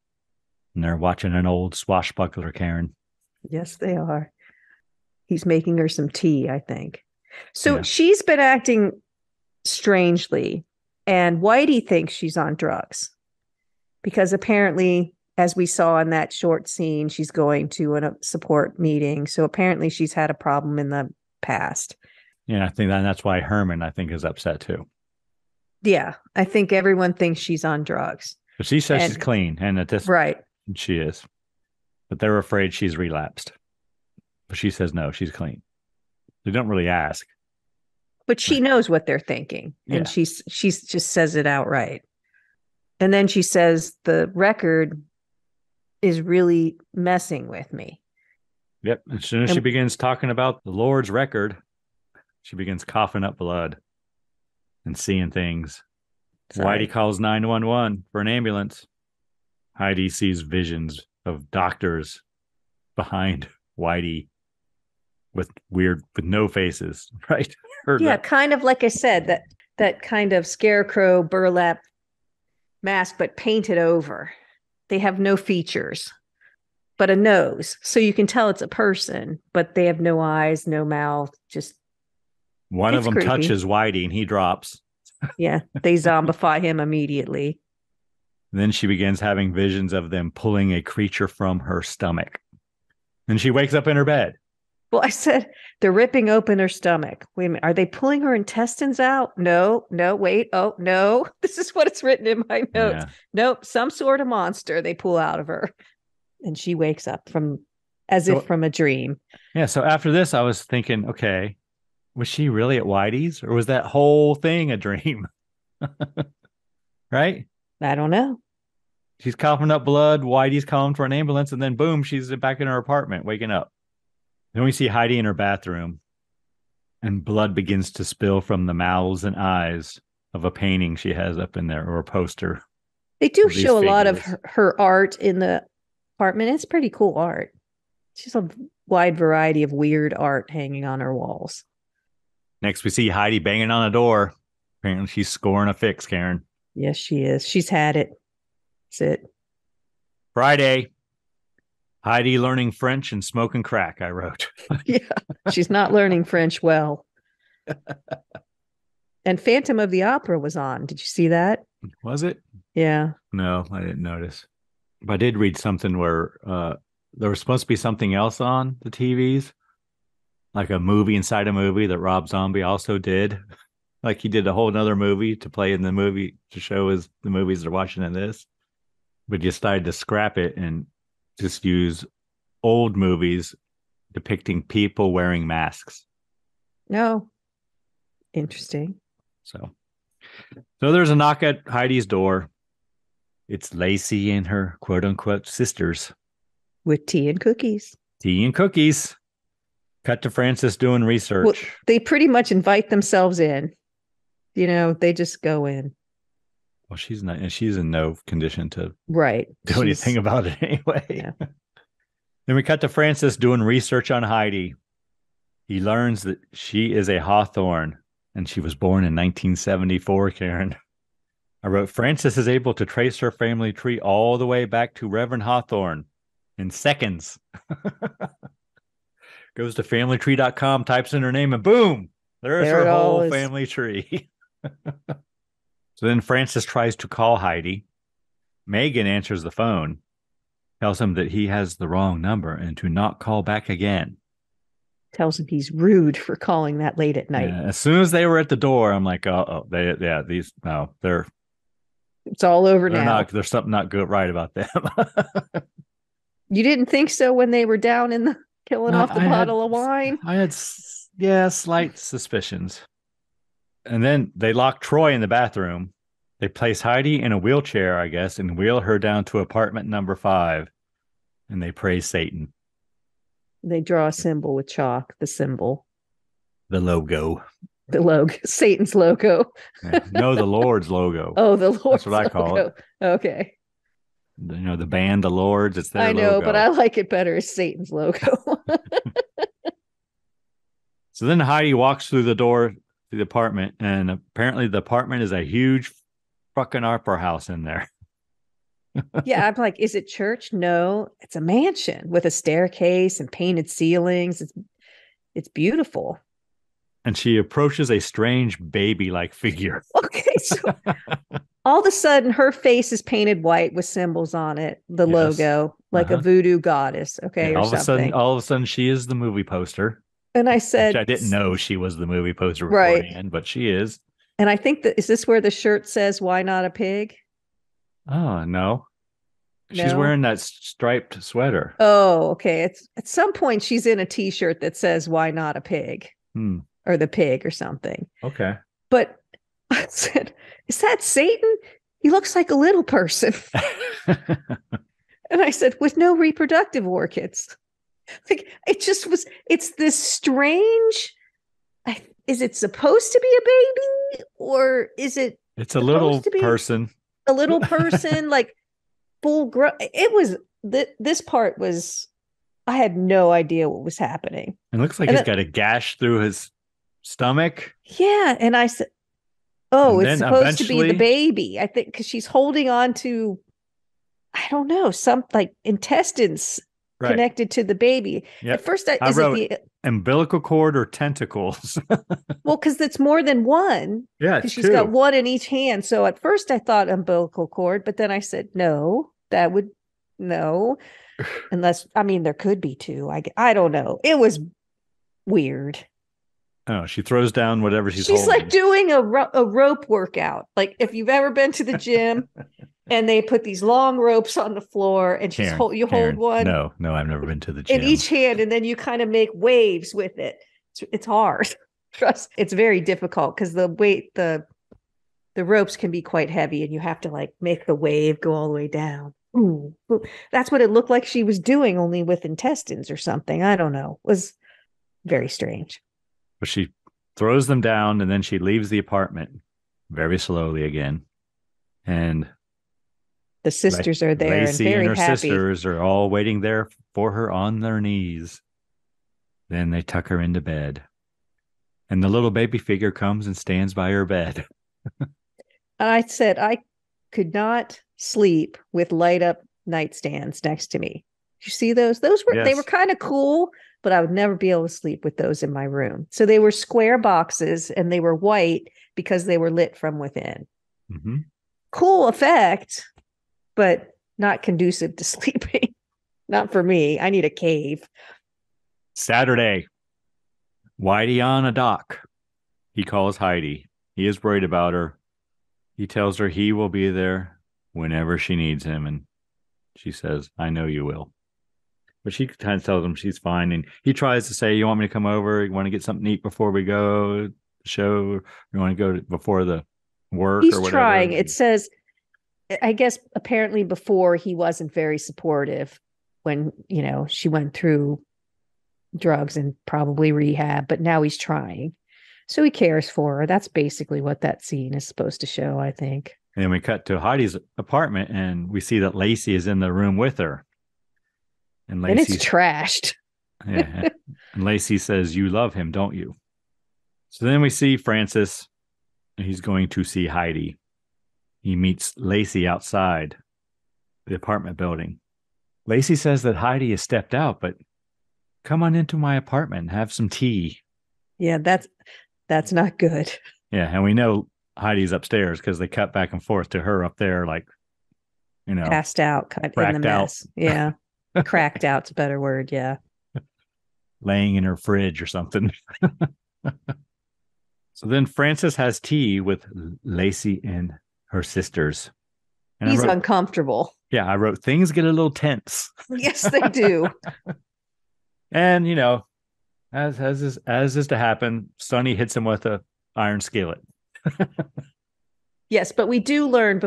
And they're watching an old swashbuckler, Karen. Yes, they are. He's making her some tea, I think. So she's been acting strangely. And Whitey thinks she's on drugs. Because apparently, as we saw in that short scene, she's going to a support meeting. So apparently she's had a problem in the past. Yeah, I think that's why Herman, is upset too. Yeah, I think everyone thinks she's on drugs. But she says she's clean, and at this right, she is. But they're afraid she's relapsed. But she says no, she's clean. They don't really ask. But she knows what they're thinking, and she's just says it outright. And then she says the record is really messing with me. Yep. As soon as she begins talking about the Lord's record, she begins coughing up blood and seeing things. Whitey calls 911 for an ambulance. Heidi sees visions of doctors behind Whitey with no faces, right? Kind of like I said, that kind of scarecrow burlap mask, but painted over. They have no features, but a nose. So you can tell it's a person, but they have no eyes, no mouth, just one of them creepy. Touches Whitey and he drops. Yeah, they zombify him immediately. And then she begins having visions of them pulling a creature from her stomach. And she wakes up in her bed. Well, I said they're ripping open her stomach. Wait a minute. Are they pulling her intestines out? No, wait. Oh, no. This is what it's written in my notes. Yeah. Nope. Some sort of monster they pull out of her. And she wakes up if from a dream. Yeah. So after this, I was thinking, okay, was she really at Whitey's or was that whole thing a dream? Right? I don't know. She's coughing up blood. Whitey's calling for an ambulance. And then boom, she's back in her apartment, waking up. Then we see Heidi in her bathroom and blood begins to spill from the mouths and eyes of a painting she has up in there or a poster. They do show a lot of her art in the apartment. It's pretty cool art. She's a wide variety of weird art hanging on her walls. Next, we see Heidi banging on a door. Apparently, she's scoring a fix, Karen. Yes, she is. She's had it. That's it. Friday. Heidi learning French and smoking crack, I wrote. Yeah, she's not learning French well. And Phantom of the Opera was on. Did you see that? Was it? Yeah. No, I didn't notice. But I did read something where there was supposed to be something else on the TVs, like a movie inside a movie that Rob Zombie also did. Like he did a whole other movie to play in the movie to show as the movies they're watching in this, but decided to scrap it and just use old movies depicting people wearing masks. No. Interesting. So there's a knock at Heidi's door. It's Lacey and her quote unquote sisters. With tea and cookies. Tea and cookies. Cut to Frances doing research. Well, they pretty much invite themselves in. You know, they just go in. Well, she's in no condition to do anything about it anyway. Yeah. Then we cut to Frances doing research on Heidi. He learns that she is a Hawthorne and she was born in 1974, Karen. I wrote, Frances is able to trace her family tree all the way back to Reverend Hawthorne in seconds. Goes to familytree.com, types in her name, and boom, there's her whole family tree. So then Frances tries to call Heidi. Megan answers the phone, tells him that he has the wrong number and to not call back again. Tells him he's rude for calling that late at night. As soon as they were at the door, I'm like, they're it's all over now. There's something not good right about them. You didn't think so when they were down in the killing off the bottle of wine? I had, slight suspicions. And then they lock Troy in the bathroom. They place Heidi in a wheelchair, I guess, and wheel her down to apartment number 5. And they praise Satan. They draw a symbol with chalk, the symbol. The logo. The logo. Satan's logo. No, the Lord's logo. Oh, the Lord's That's what I call logo. it. Okay. The band, the Lords, it's their logo. I know, logo. but I like it better as Satan's logo. So then Heidi walks through the door to the apartment, and apparently the apartment is a huge fucking opera house in there. Yeah, I'm like, is it church? No, it's a mansion with a staircase and painted ceilings. It's beautiful. And she approaches a strange baby-like figure. Okay, so all of a sudden her face is painted white with symbols on it, the logo, like a voodoo goddess. Okay, yeah, or something. All of a sudden, she is the movie poster. And I said, I didn't know she was the movie poster beforehand, but she is. And I think is this where the shirt says, "Why not a pig"? Oh, no. She's wearing that striped sweater. Oh, okay. It's at some point she's in a t-shirt that says, "Why not a pig?" Or the pig or something. Okay. But I said, is that Satan? He looks like a little person. And I said, with no reproductive organs. Like it's this strange. Is it supposed to be a baby, or is it? It's a little person. A little person, like full grown. It was this part was. I had no idea what was happening. It looks like he's got a gash through his stomach. Yeah, and I said, "Oh, it's supposed to be the baby." I think because she's holding on to, I don't know, some like intestines. Right. Connected to the baby. Yep. At first, I wrote it the umbilical cord or tentacles? Well, because it's more than one. Yeah, she's got one in each hand. So at first, I thought umbilical cord, but then I said, no, unless there could be 2. I don't know. It was weird. Oh, she throws down whatever she's holding. She's like doing a rope workout. Like if you've ever been to the gym. And they put these long ropes on the floor, and Karen, hold one. No, I've never been to the gym. In each hand, and then you kind of make waves with it. It's hard. Trust, it's very difficult because the weight, the ropes can be quite heavy, and you have to like make the wave go all the way down. Ooh. That's what it looked like she was doing, only with intestines or something. I don't know. It was very strange. But she throws them down, and then she leaves the apartment very slowly again, and. The sisters are there Lacey and very her happy. Sisters are all waiting there for her on their knees. Then they tuck her into bed. And the little baby figure comes and stands by her bed. I said I could not sleep with light up nightstands next to me. Did you see those? Those were They were kind of cool, but I would never be able to sleep with those in my room. So they were square boxes and they were white because they were lit from within. Mm-hmm. Cool effect, but not conducive to sleeping. Not for me. I need a cave. Saturday, Whitey on a dock. He calls Heidi. He is worried about her. He tells her he will be there whenever she needs him. And she says, I know you will. But she kind of tells him she's fine. And he tries to say, you want me to come over? You want to get something to eat before we go to the show? You want to go before the work He's or whatever? trying. It says, I guess apparently before he wasn't very supportive when, she went through drugs and probably rehab, but now he's trying. So he cares for her. That's basically what that scene is supposed to show, I think. And then we cut to Heidi's apartment and we see that Lacey is in the room with her. And it's trashed. Yeah. And Lacey says, you love him, don't you? So then we see Francis, and he's going to see Heidi. He meets Lacey outside the apartment building. Lacey says that Heidi has stepped out, but come on into my apartment and have some tea. Yeah, that's not good. Yeah, and we know Heidi's upstairs because they cut back and forth to her up there, like, passed out, kind of in the mess. Yeah, cracked out's a better word. Yeah, laying in her fridge or something. So then Francis has tea with Lacey and her sisters. And he's uncomfortable. Yeah, I wrote, things get a little tense. Yes, they do. And, as is to happen, Sonny hits him with a iron skillet. Yes, but we do learn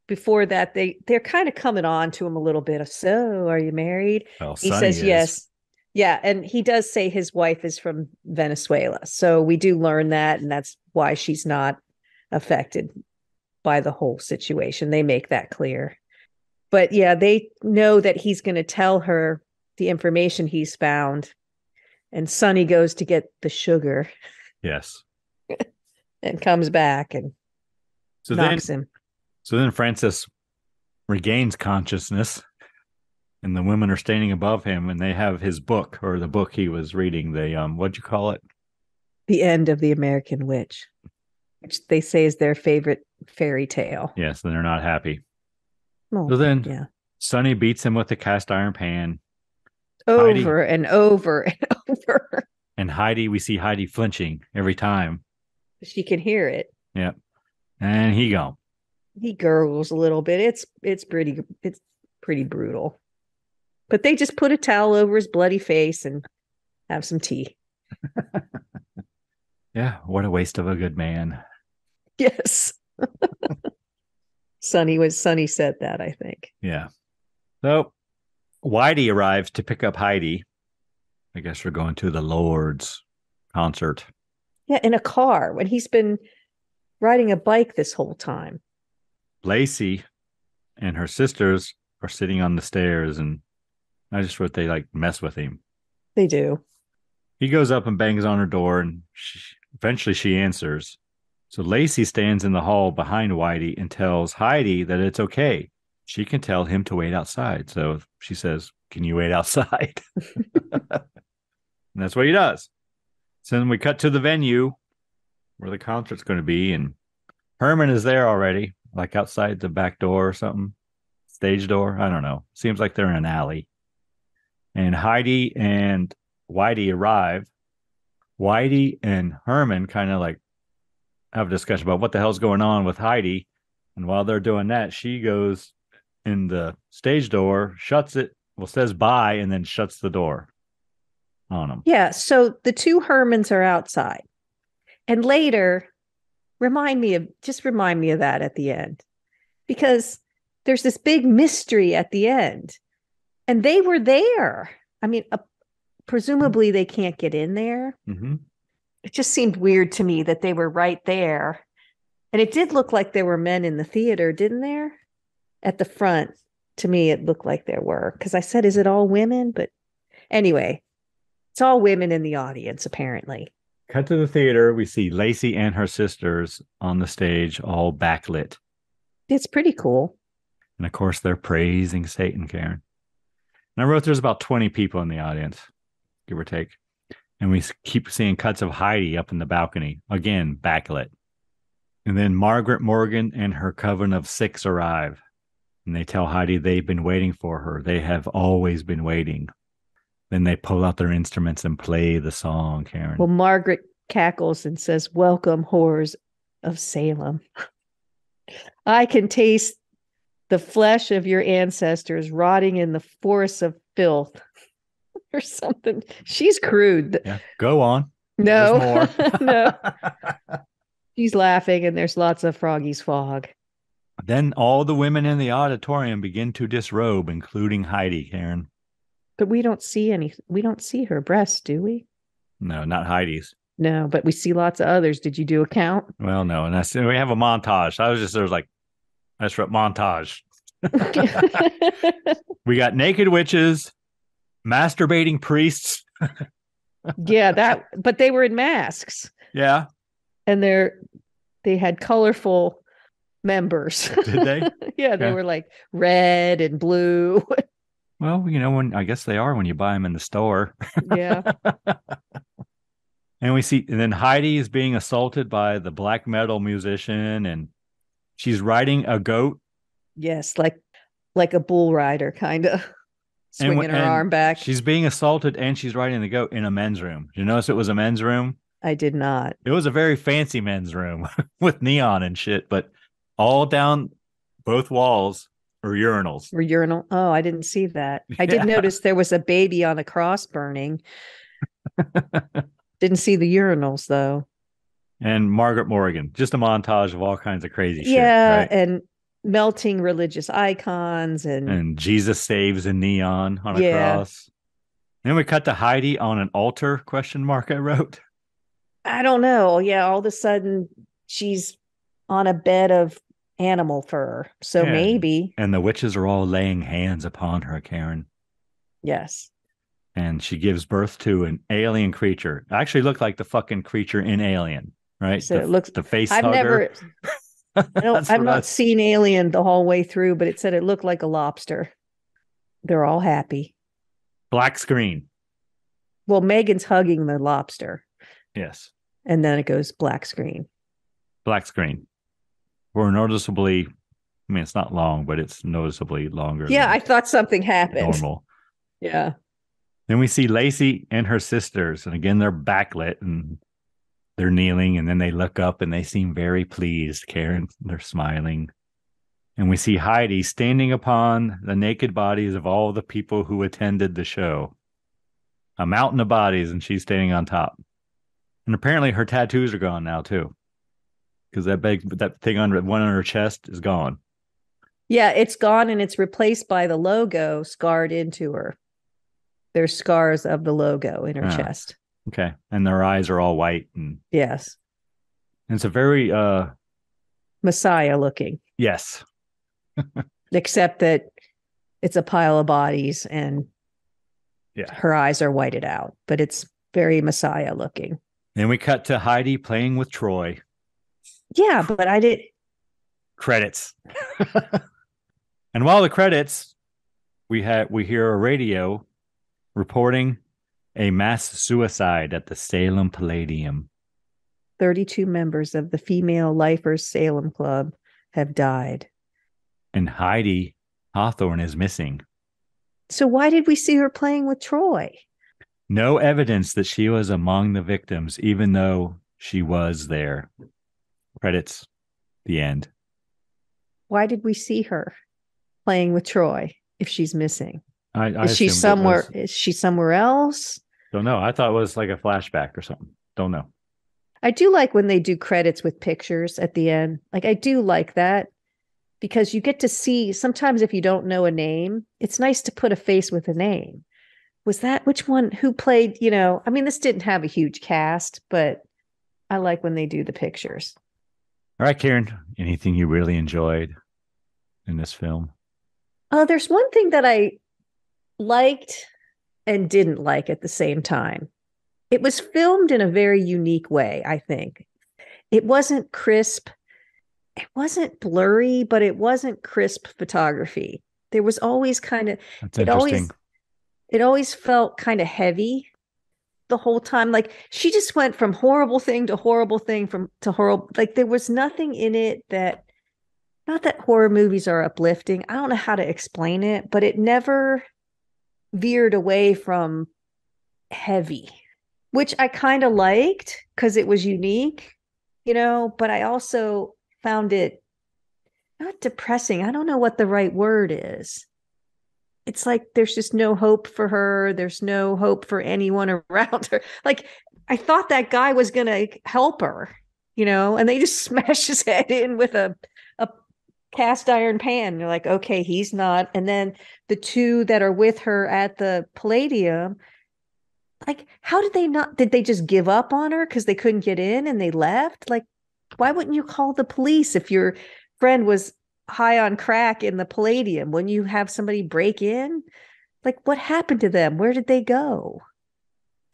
before that they're kind of coming on to him a little bit of, so are you married? Well, he Sonny says is. yes. Yeah, and he does say his wife is from Venezuela. So we do learn that, and that's why she's not affected by the whole situation. They make that clear. But yeah, they know that he's going to tell her the information he's found. And Sonny goes to get the Yes. and comes back and knocks him. So then Francis regains consciousness, and the women are standing above him, and they have his book, or the book he was reading. They what'd you call it? The End of the American Witch, which they say is their favorite fairy tale. Yes, and they're not happy. Oh, so then yeah. Sonny beats him with the cast iron pan. Over and over and over. And Heidi, we see Heidi flinching every time. She can hear it. Yep. And he gurgles a little bit. It's pretty brutal. But they just put a towel over his bloody face and have some tea. Yeah, what a waste of a good man. Yes. Sonny said that, I think. Yeah. So Whitey arrives to pick up Heidi. I guess we're going to the Lords concert. Yeah, in a car when he's been riding a bike this whole time. Lacey and her sisters are sitting on the stairs, and I just wrote they like mess with him. They do. He goes up and bangs on her door, and eventually she answers. So Lacey stands in the hall behind Whitey and tells Heidi that it's okay. She can tell him to wait outside. So she says, can you wait outside? And that's what he does. So then we cut to the venue where the concert's going to be, and Herman is there already, like outside the back door or something. Stage door. I don't know. Seems like they're in an alley. And Heidi and Whitey arrive. Whitey and Herman kind of like have a discussion about what the hell's going on with Heidi. And while they're doing that, she goes in the stage door, shuts it, says bye, and then shuts the door on them. Yeah. So the two Hermans are outside. And later, remind me of that at the end. Because there's this big mystery at the end. And they were there. I mean, presumably they can't get in there. Mm-hmm. It just seemed weird to me that they were right there. And it did look like there were men in the theater, didn't there? At the front, to me, it looked like there were. Because I said, is it all women? But anyway, it's all women in the audience, apparently. Cut to the theater. We see Lacey and her sisters on the stage, all backlit. It's pretty cool. And of course, they're praising Satan, Karen. And I wrote there's about 20 people in the audience, give or take. And we keep seeing cuts of Heidi up in the balcony. Again, backlit. And then Margaret Morgan and her coven of 6 arrive. And they tell Heidi they've been waiting for her. They have always been waiting. Then they pull out their instruments and play the song, Karen. Well, Margaret cackles and says, "Welcome, horrors of Salem. I can taste the flesh of your ancestors rotting in the forests of filth." Or something. She's crude. Yeah, go on. No, There's more. no. She's laughing and there's lots of Froggy's fog. Then all the women in the auditorium begin to disrobe, including Heidi, Karen. But we don't see her breasts, do we? No, not Heidi's. No, but we see lots of others. Did you do a count? Well, no. And we have a montage. I just wrote montage. We got naked witches, masturbating priests. Yeah, but they were in masks. Yeah. And they had colorful members. Did they? Yeah, they were like red and blue. Well, I guess they are when you buy them in the store. Yeah. And then Heidi is being assaulted by the black metal musician, and she's riding a goat. Yes, like a bull rider, kind of swinging her arm back. She's being assaulted, and she's riding the goat in a men's room. Did you notice it was a men's room? I did not. It was a very fancy men's room with neon and shit, but all down both walls were urinals. Oh, I didn't see that. I did notice there was a baby on a cross burning. Didn't see the urinals, though. And Margaret Morgan, just a montage of all kinds of crazy shit. Yeah, right? and melting religious icons. And Jesus saves in neon on a cross. Then we cut to Heidi on an altar, ? I wrote. I don't know. Yeah, all of a sudden she's on a bed of animal fur. So maybe. And the witches are all laying hands upon her, Karen. Yes. And she gives birth to an alien creature. Actually looked like the fucking creature in Alien, right? So it looks the face I've hugger. I've not seen Alien the whole way through, but it said it looked like a lobster. They're all happy. Black screen. Well, Megan's hugging the lobster. Yes. And then it goes black screen. Black screen. We're noticeably, it's not long, but it's noticeably longer. Yeah, I thought something happened. Normal. Yeah. Then we see Lacey and her sisters. And again, they're backlit and they're kneeling. And then they look up and they seem very pleased. Karen, they're smiling. And we see Heidi standing upon the naked bodies of all the people who attended the show. A mountain of bodies, and she's standing on top. And apparently her tattoos are gone now, too. Because that thing on her chest is gone. Yeah, it's gone and it's replaced by the logo scarred into her. There's scars of the logo in her chest. Okay. And their eyes are all white. And yes. And it's a very Messiah looking. Yes. Except that it's a pile of bodies and her eyes are whited out. But it's very Messiah looking. Then we cut to Heidi playing with Troy. Yeah, but I did. Credits. And while the credits, we hear a radio reporting a mass suicide at the Salem Palladium. 32 members of the Female Lifers Salem Club have died. And Heidi Hawthorne is missing. So why did we see her playing with Troy? No evidence that she was among the victims, even though she was there. Credits. The end. Why did we see her playing with Troy if she's missing? Is she somewhere else? Don't know. I thought it was like a flashback or something. Don't know. I do like when they do credits with pictures at the end. Like, I do like that because you get to see, sometimes if you don't know a name, it's nice to put a face with a name. Was that which one? Who played, this didn't have a huge cast, but I like when they do the pictures. All right, Karen, anything you really enjoyed in this film? There's one thing that I liked and didn't like at the same time. It was filmed in a very unique way, I think. It wasn't crisp. It wasn't blurry, but it wasn't crisp photography. There was always kind of... That's interesting. It always felt kind of heavy. the whole time. Like she just went from horrible thing to horrible thing to horrible. Like there was nothing in it that, not that horror movies are uplifting. I don't know how to explain it, but it never veered away from heavy, which I kind of liked because it was unique, but I also found it not depressing. I don't know what the right word is. It's like there's just no hope for her. There's no hope for anyone around her. Like I thought that guy was going to help her, and they just smash his head in with a cast iron pan. You're like, okay, he's not. And then the two that are with her at the Palladium, like, how did they just give up on her because they couldn't get in and they left? Like, why wouldn't you call the police if your friend was high on crack in the Palladium? When you have somebody break in, like, what happened to them? Where did they go?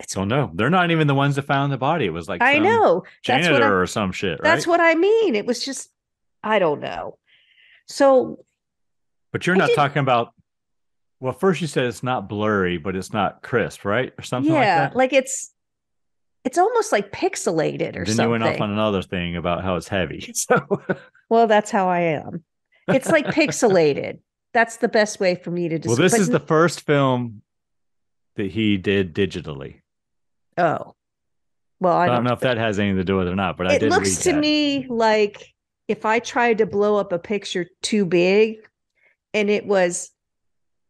Don't know. They're not even the ones that found the body. It was like I know janitor or some shit, right? That's what I mean. It was just, I don't know. So, but you're not talking about. Well, first you said it's not blurry, but it's not crisp, right, or something like that. Yeah, like it's almost like pixelated or then something. Then you went off on another thing about how it's heavy. So, well, that's how I am. It's like pixelated. That's the best way for me to describe. Well, this is the first film that he did digitally. Oh, well, I don't know if that has anything to do with it or not, but I did read that. It looks to me like if I tried to blow up a picture too big and it was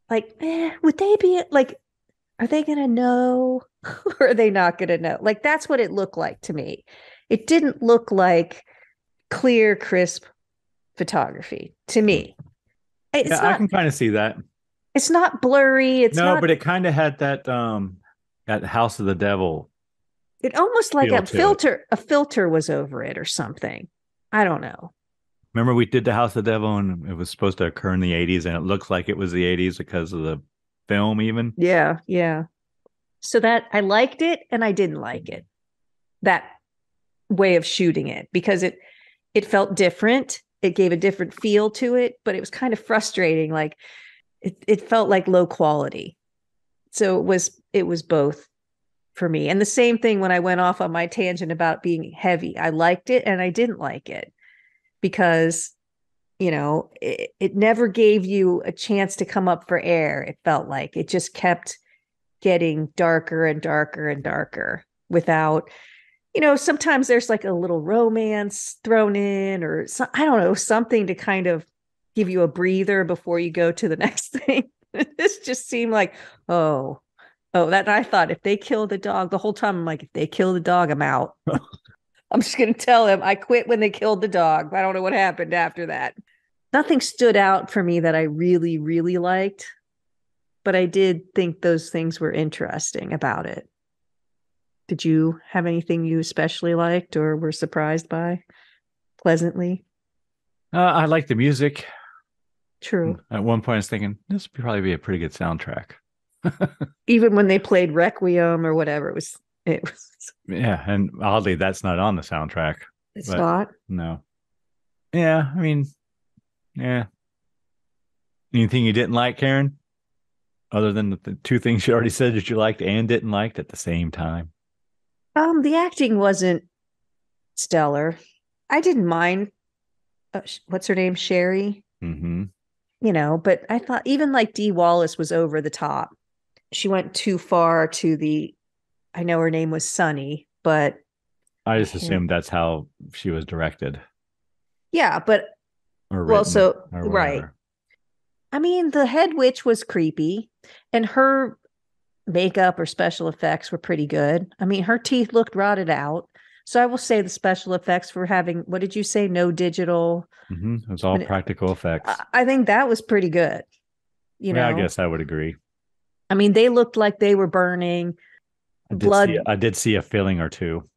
like, would they be like, are they going to know or are they not going to know? Like, that's what it looked like to me. It didn't look like clear, crisp photography to me. I can kind of see that. It's not blurry. But it kind of had that House of the Devil. It almost like a filter was over it or something. I don't know. Remember we did the House of the Devil and it was supposed to occur in the 80s and it looks like it was the 80s because of the film even. Yeah, yeah. So that I liked it and I didn't like it. That way of shooting it because it felt different. It gave a different feel to it, but it was kind of frustrating. Like it felt like low quality. So it was both for me. And the same thing when I went off on my tangent about being heavy. I liked it and I didn't like it because, it never gave you a chance to come up for air. It felt like it just kept getting darker and darker and darker without, sometimes there's like a little romance thrown in or I don't know, something to kind of give you a breather before you go to the next thing. This just seemed like, that I thought if they kill the dog the whole time, I'm like, if they kill the dog, I'm out. I'm just going to tell them I quit when they killed the dog. I don't know what happened after that. Nothing stood out for me that I really, really liked, but I did think those things were interesting about it. Did you have anything you especially liked or were surprised by pleasantly? I like the music. True. At one point I was thinking, this would probably be a pretty good soundtrack. Even when they played Requiem or whatever, it was. Yeah, and oddly, that's not on the soundtrack. It's not? No. Yeah, I mean, yeah. Anything you didn't like, Karen? Other than the two things you already said that you liked and didn't like at the same time? The acting wasn't stellar. I didn't mind. What's her name? Sherry? Mm-hmm. But I thought even like Dee Wallace was over the top. She went too far to I know her name was Sunny, but I just assumed that's how she was directed. Yeah, but right. I mean, the head witch was creepy and her makeup or special effects were pretty good. I mean, her teeth looked rotted out. So I will say the special effects for having, what did you say? No digital. Mm-hmm. It was all practical effects. I think that was pretty good. I guess I would agree. I mean, they looked like they were burning. I did see a filling or two.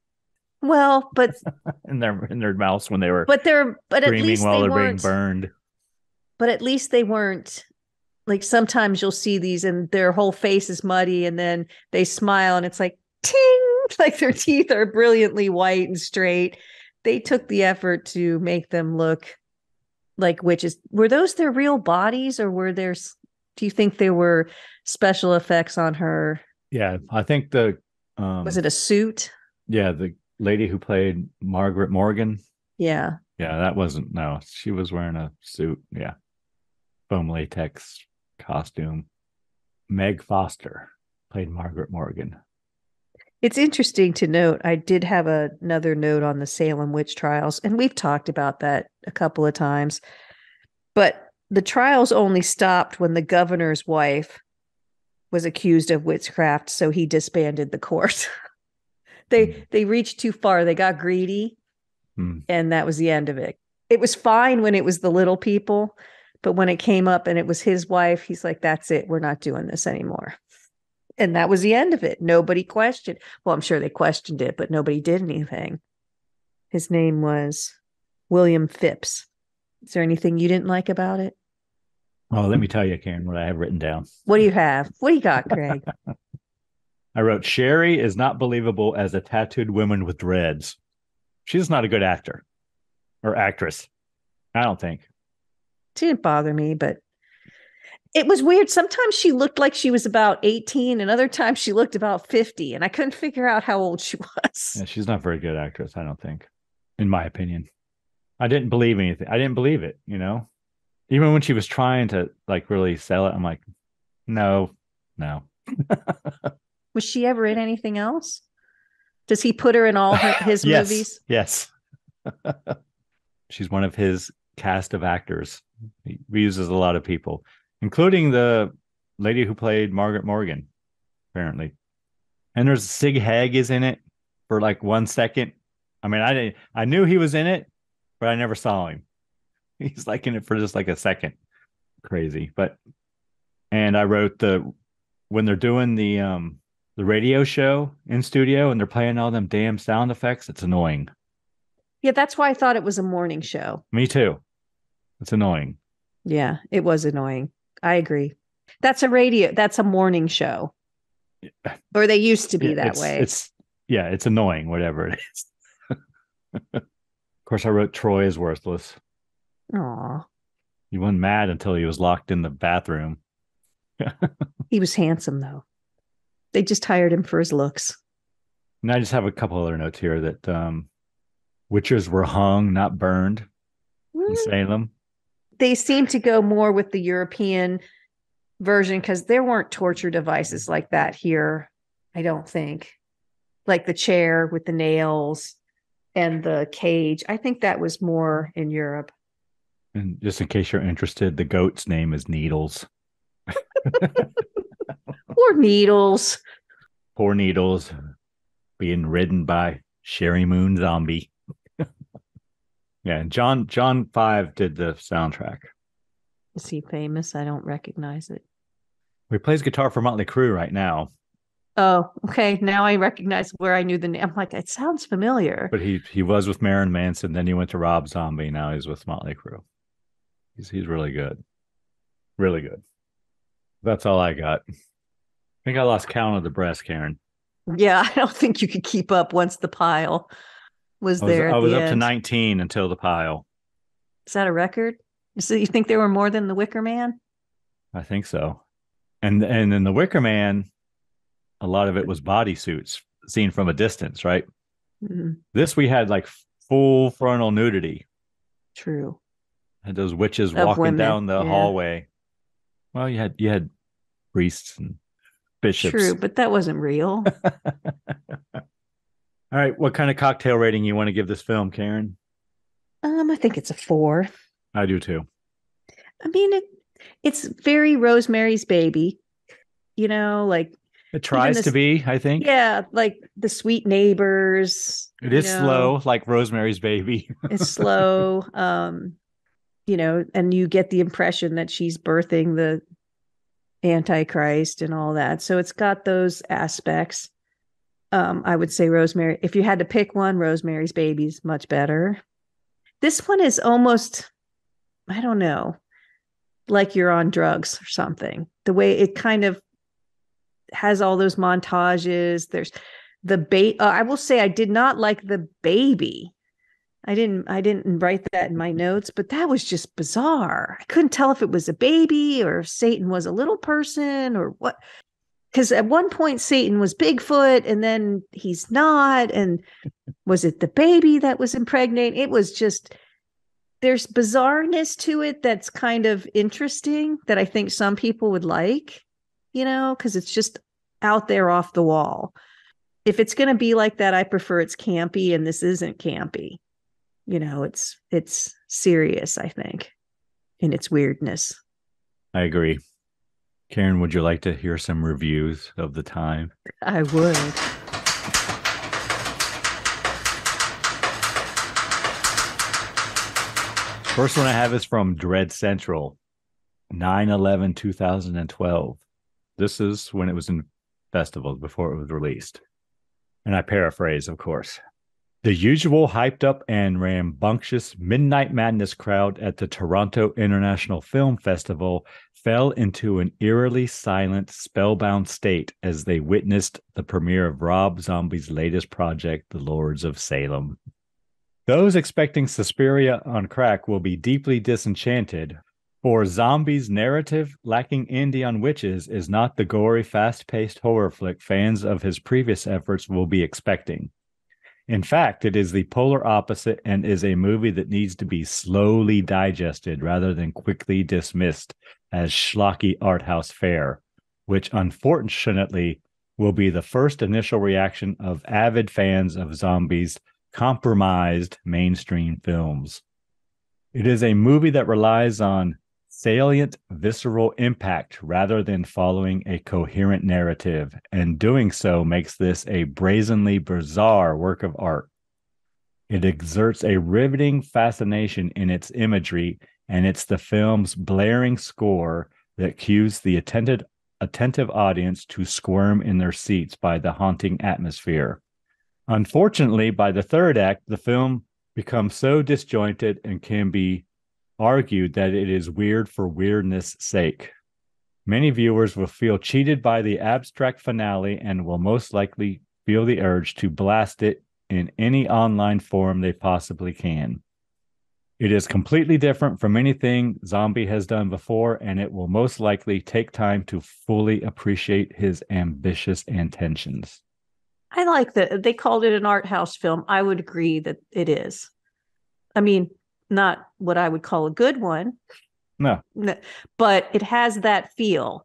Well, but in their mouths when they were but at least while they they're weren't being burned. But at least they weren't like sometimes you'll see these and their whole face is muddy and then they smile and it's like ting, like their teeth are brilliantly white and straight. They took the effort to make them look like witches. Were those their real bodies or do you think there were special effects on her? Yeah, I think the Was it a suit? Yeah, the lady who played Margaret Morgan. Yeah. Yeah, that wasn't, no, she was wearing a suit. Yeah. Foam latex costume. Meg Foster played Margaret Morgan. It's interesting to note. I did have another note on the Salem witch trials, and we've talked about that a couple of times. But the trials only stopped when the governor's wife was accused of witchcraft, so he disbanded the court. They reached too far. They got greedy, and that was the end of it. It was fine when it was the little people, but when it came up and it was his wife, he's like, that's it. We're not doing this anymore. And that was the end of it. Nobody questioned. Well, I'm sure they questioned it, but nobody did anything. His name was William Phipps. Is there anything you didn't like about it? Oh, let me tell you, Karen, what I have written down. What do you have? What do you got, Craig? I wrote, Sherry is not believable as a tattooed woman with dreads. She's not a good actor or actress. I don't think. She didn't bother me, but it was weird. Sometimes she looked like she was about 18 and other times she looked about 50. And I couldn't figure out how old she was. Yeah, she's not a very good actress, I don't think, in my opinion. I didn't believe anything. I didn't believe it, you know? Even when she was trying to like really sell it, I'm like, no. Was she ever in anything else? Does he put her in all his yes, movies? Yes. She's one of his cast of actors. He uses a lot of people, including the lady who played Margaret Morgan, apparently. And there's Sig Haig is in it for like 1 second. I mean, I knew he was in it, but I never saw him. He's like in it for just like a second. Crazy. And I wrote when they're doing the radio show in studio and they're playing all them damn sound effects, it's annoying. Yeah, that's why I thought it was a morning show. Me too. It's annoying. Yeah, it was annoying. I agree. That's a morning show. Or they used to be that way. It's annoying, whatever it is. Of course, I wrote Troy is worthless. Aw. He wasn't mad until he was locked in the bathroom. He was handsome, though. They just hired him for his looks. And I just have a couple other notes here that witches were hung, not burned in Salem. They seem to go more with the European version because there weren't torture devices like that here, I don't think. Like the chair with the nails and the cage. I think that was more in Europe. And just in case you're interested, the goat's name is Needles. Poor Needles. Poor Needles being ridden by Sherry Moon Zombie. Yeah, John 5 did the soundtrack. Is he famous? I don't recognize it. He plays guitar for Motley Crue right now. Oh, okay. Now I recognize where I knew the name. I'm like, it sounds familiar. But he was with Marilyn Manson, then he went to Rob Zombie. Now he's with Motley Crue. He's really good. Really good. That's all I got. I think I lost count of the breast, Karen. Yeah, I don't think you could keep up once the pile was there. I was up to 19 until the pile. Is that a record? So you think there were more than the Wicker Man? I think so. And in the Wicker Man, a lot of it was bodysuits seen from a distance, right? Mm-hmm. This we had like full frontal nudity. True. Had those witches walking down the hallway. Well, you had priests and bishops. True, but that wasn't real. All right, what kind of cocktail rating you want to give this film, Karen? I think it's a 4. I do too. I mean, it's very Rosemary's Baby. You know, like it tries to be, I think. Yeah, like the Sweet Neighbors. It is slow, like Rosemary's Baby. It's slow. You know, and you get the impression that she's birthing the Antichrist and all that. So it's got those aspects. I would say Rosemary. If you had to pick one, Rosemary's Baby is much better. This one is almost, I don't know, like you're on drugs or something. The way it kind of has all those montages. There's the I will say I did not like the baby. I didn't write that in my notes, but that was just bizarre. I couldn't tell if it was a baby or if Satan was a little person or what. Because at one point Satan was Bigfoot and then he's not. And was it the baby that was impregnated? It was just, there's bizarreness to it that's kind of interesting that I think some people would like, because it's just out there off the wall. If it's going to be like that, I prefer it's campy, and this isn't campy. It's serious, I think, in its weirdness. I agree. Karen, would you like to hear some reviews of the time? I would. First one I have is from Dread Central, 9/11/2012. This is when it was in festivals before it was released. And I paraphrase, of course. The usual hyped up and rambunctious Midnight Madness crowd at the Toronto International Film Festival fell into an eerily silent, spellbound state as they witnessed the premiere of Rob Zombie's latest project, The Lords of Salem. Those expecting Suspiria on crack will be deeply disenchanted, for Zombie's narrative lacking indie on witches is not the gory, fast-paced horror flick fans of his previous efforts will be expecting. In fact, it is the polar opposite and is a movie that needs to be slowly digested rather than quickly dismissed as schlocky art house fare, which unfortunately will be the first initial reaction of avid fans of Zombies' compromised mainstream films. It is a movie that relies on salient, visceral impact rather than following a coherent narrative, and doing so makes this a brazenly bizarre work of art. It exerts a riveting fascination in its imagery, and it's the film's blaring score that cues the attentive audience to squirm in their seats by the haunting atmosphere. Unfortunately, by the third act, the film becomes so disjointed and can be argued that it is weird for weirdness' sake. Many viewers will feel cheated by the abstract finale and will most likely feel the urge to blast it in any online forum they possibly can. It is completely different from anything Zombie has done before, and it will most likely take time to fully appreciate his ambitious intentions. I like that they called it an art house film. I would agree that it is. I mean, not what I would call a good one. No. But it has that feel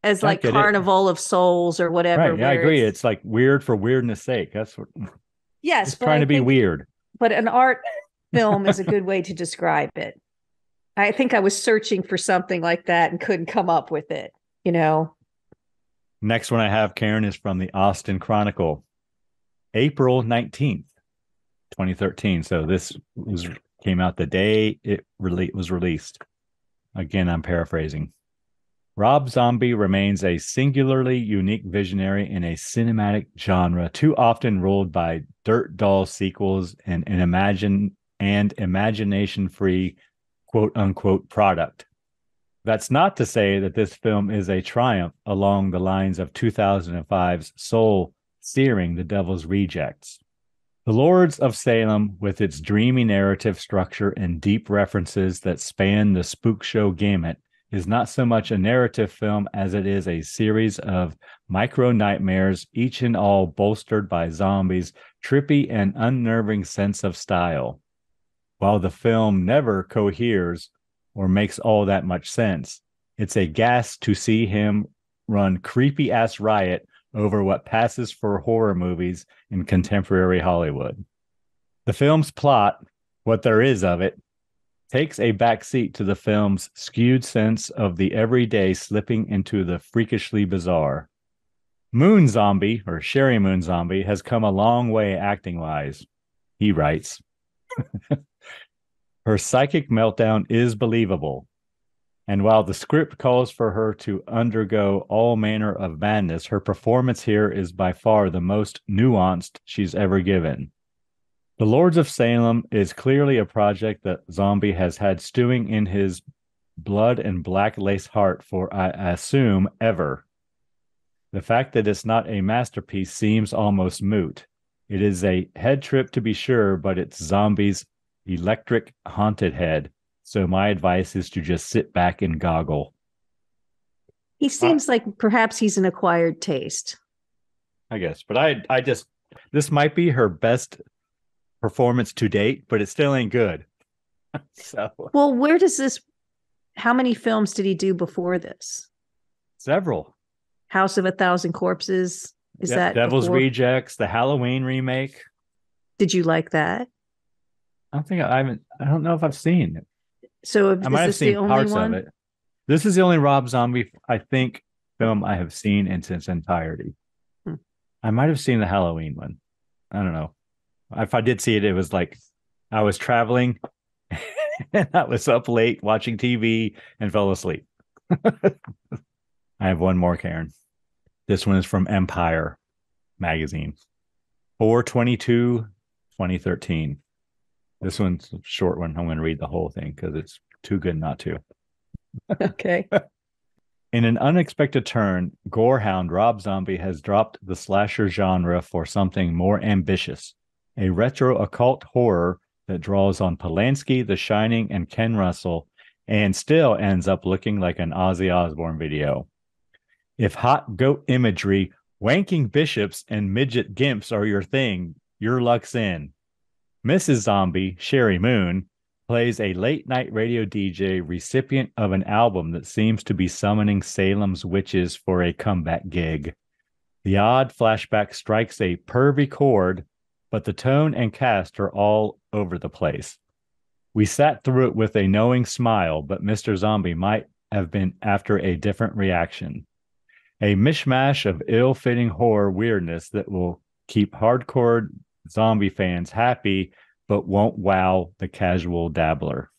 as like Carnival of Souls or whatever. Right. Yeah, I agree. It's like weird for weirdness' sake. That's what. Yes. It's trying to be weird. But an art film is a good way to describe it. I think I was searching for something like that and couldn't come up with it, Next one I have, Karen, is from the Austin Chronicle, April 19th, 2013. So this came out the day it was released. Again, I'm paraphrasing. Rob Zombie remains a singularly unique visionary in a cinematic genre too often ruled by dirt doll sequels and an imagination-free quote-unquote product. That's not to say that this film is a triumph along the lines of 2005's soul-searing The Devil's Rejects. The Lords of Salem, with its dreamy narrative structure and deep references that span the spook show gamut, is not so much a narrative film as it is a series of micro-nightmares, each and all bolstered by Zombies' trippy and unnerving sense of style. While the film never coheres or makes all that much sense, it's a gas to see him run creepy-ass riot over what passes for horror movies in contemporary Hollywood. The film's plot, what there is of it, takes a backseat to the film's skewed sense of the everyday slipping into the freakishly bizarre. Moon Zombie, or Sherry Moon Zombie, has come a long way acting-wise, he writes. Her psychic meltdown is believable, and while the script calls for her to undergo all manner of madness, her performance here is by far the most nuanced she's ever given. The Lords of Salem is clearly a project that Zombie has had stewing in his blood and black lace heart for, I assume, ever. The fact that it's not a masterpiece seems almost moot. It is a head trip to be sure, but it's Zombie's electric haunted head, so my advice is to just sit back and goggle. He seems like perhaps he's an acquired taste. I guess, but I just, this might be her best performance to date, but it still ain't good. So, well, how many films did he do before this? Several. House of a Thousand Corpses. Is that Devil's before? Rejects, the Halloween remake? Did you like that? I don't know if I've seen it. So I might have seen parts of it. This is the only Rob Zombie, I think, film I have seen in its entirety. I might have seen the Halloween one. I don't know. If I did see it, it was like I was traveling and I was up late watching TV and fell asleep. I have one more, Karen. This one is from Empire magazine. 4/22/2013. This one's a short one. I'm going to read the whole thing because it's too good not to. Okay. In an unexpected turn, gorehound Rob Zombie has dropped the slasher genre for something more ambitious. A retro occult horror that draws on Polanski, The Shining, and Ken Russell, and still ends up looking like an Ozzy Osbourne video. If hot goat imagery, wanking bishops, and midget gimps are your thing, your luck's in. Mrs. Zombie, Sherry Moon, plays a late-night radio DJ recipient of an album that seems to be summoning Salem's witches for a comeback gig. The odd flashback strikes a pervy chord, but the tone and cast are all over the place. We sat through it with a knowing smile, but Mr. Zombie might have been after a different reaction. A mishmash of ill-fitting horror weirdness that will keep hardcore zombie fans happy, but won't wow the casual dabbler.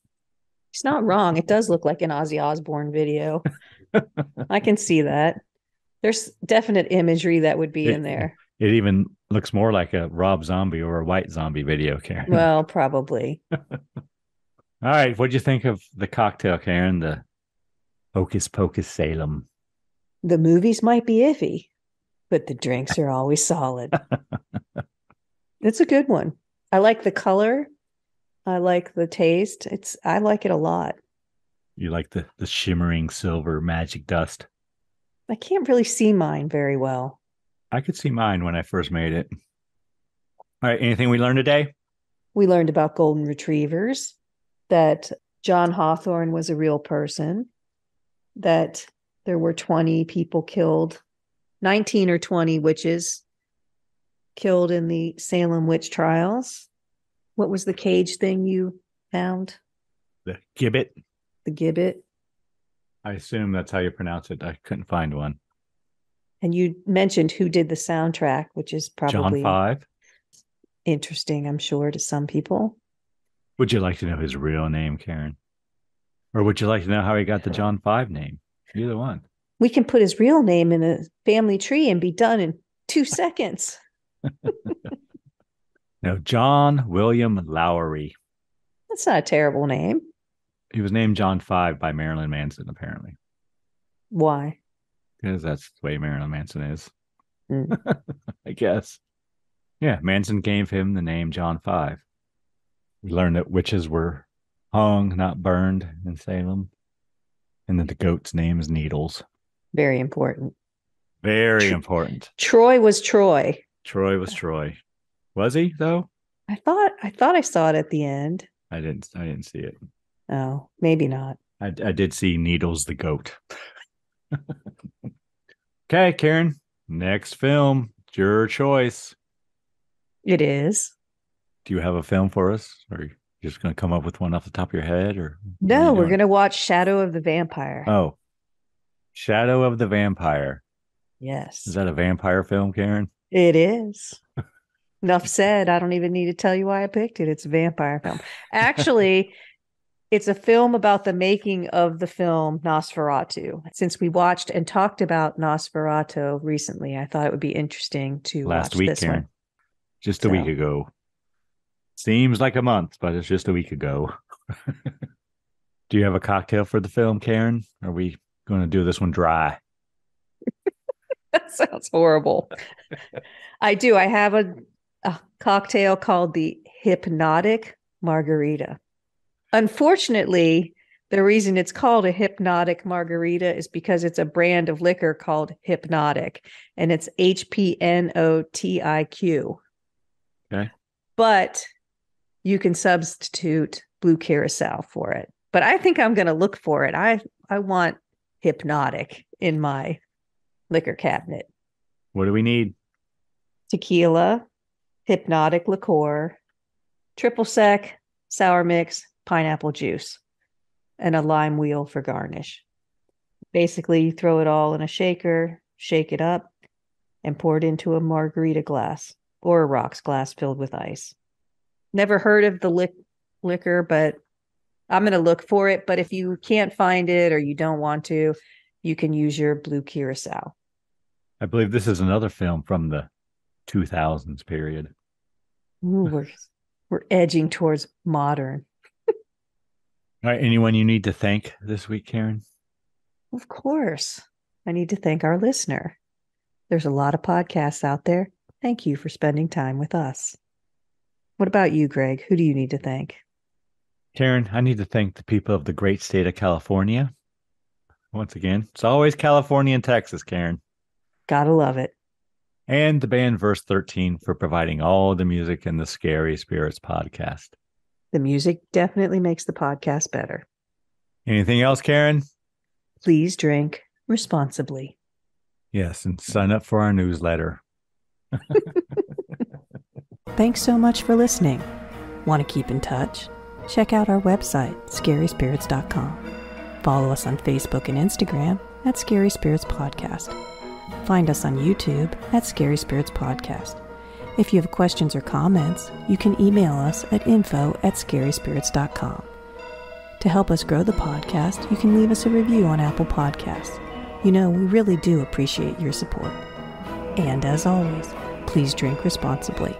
He's not wrong. It does look like an Ozzy Osbourne video. I can see that. There's definite imagery that would be in there. It even looks more like a Rob Zombie or a White Zombie video, Karen. Well, probably. All right. What'd you think of the cocktail, Karen? The Hocus Pocus Salem. The movies might be iffy, but the drinks are always solid. It's a good one. I like the color. I like the taste. I like it a lot. You like the shimmering silver magic dust? I can't really see mine very well. I could see mine when I first made it. All right. Anything we learned today? We learned about golden retrievers, that John Hawthorne was a real person, that there were 20 people killed, 19 or 20 witches killed in the Salem witch trials. What was the cage thing you found? The gibbet. The gibbet. I assume that's how you pronounce it. I couldn't find one. And you mentioned who did the soundtrack, which is probably John 5. Interesting, I'm sure, to some people. Would you like to know his real name, Karen? Or would you like to know how he got the John 5 name? Either one. We can put his real name in a family tree and be done in 2 seconds. No, John William Lowry. That's not a terrible name. He was named John 5 by Marilyn Manson, apparently. Why? Because that's the way Marilyn Manson is. Mm. I guess. Yeah, Manson gave him the name John 5. We learned that witches were hung, not burned in Salem. And that the goat's name is Needles. Very important. Very important. Troy was Troy. Troy was Troy. Was he, though? I thought I saw it at the end. I didn't see it. Oh, maybe not. I did see Needles the goat. Okay, Karen. Next film. It's your choice. It is. Do you have a film for us? Or are you just going to come up with one off the top of your head? Or no, we're going to watch Shadow of the Vampire. Oh, Shadow of the Vampire. Yes. Is that a vampire film, Karen? It is. Enough said. I don't even need to tell you why I picked it. It's a vampire film. Actually, it's a film about the making of the film Nosferatu. Since we watched and talked about Nosferatu recently, I thought it would be interesting to Last watch week, this Karen. one. Just a week ago. Seems like a month, but it's just a week ago. Do you have a cocktail for the film, Karen? Are we going to do this one dry? That sounds horrible. I do. I have a cocktail called the Hypnotic Margarita. Unfortunately, The reason it's called a hypnotic margarita is because it's a brand of liquor called Hypnotic, and it's HPNOTIQ. Okay. But you can substitute Blue Curacao for it. But I think I'm going to look for it. I want Hypnotic in my liquor cabinet. What do we need? Tequila, Hypnotic liqueur, triple sec, sour mix, pineapple juice, and a lime wheel for garnish. Basically, you throw it all in a shaker, shake it up, and pour it into a margarita glass or a rocks glass filled with ice. Never heard of the liquor, but I'm going to look for it. But if you can't find it or you don't want to, you can use your Blue Curacao. I believe this is another film from the 2000s period. Ooh, we're edging towards modern. All right. Anyone you need to thank this week, Karen? Of course. I need to thank our listener. There's a lot of podcasts out there. Thank you for spending time with us. What about you, Greg? Who do you need to thank? Karen, I need to thank the people of the great state of California. Once again, it's always California and Texas, Karen. Gotta love it. And the band Verse 13 for providing all the music in the Scary Spirits podcast. The music definitely makes the podcast better. Anything else, Karen? Please drink responsibly. Yes, and sign up for our newsletter. Thanks so much for listening. Want to keep in touch? Check out our website, scaryspirits.com. Follow us on Facebook and Instagram at Scary Spirits Podcast. Find us on YouTube at Scary Spirits Podcast. If you have questions or comments, you can email us at info@scaryspirits.com. To help us grow the podcast, you can leave us a review on Apple Podcasts. You know, we really do appreciate your support. And as always, please drink responsibly.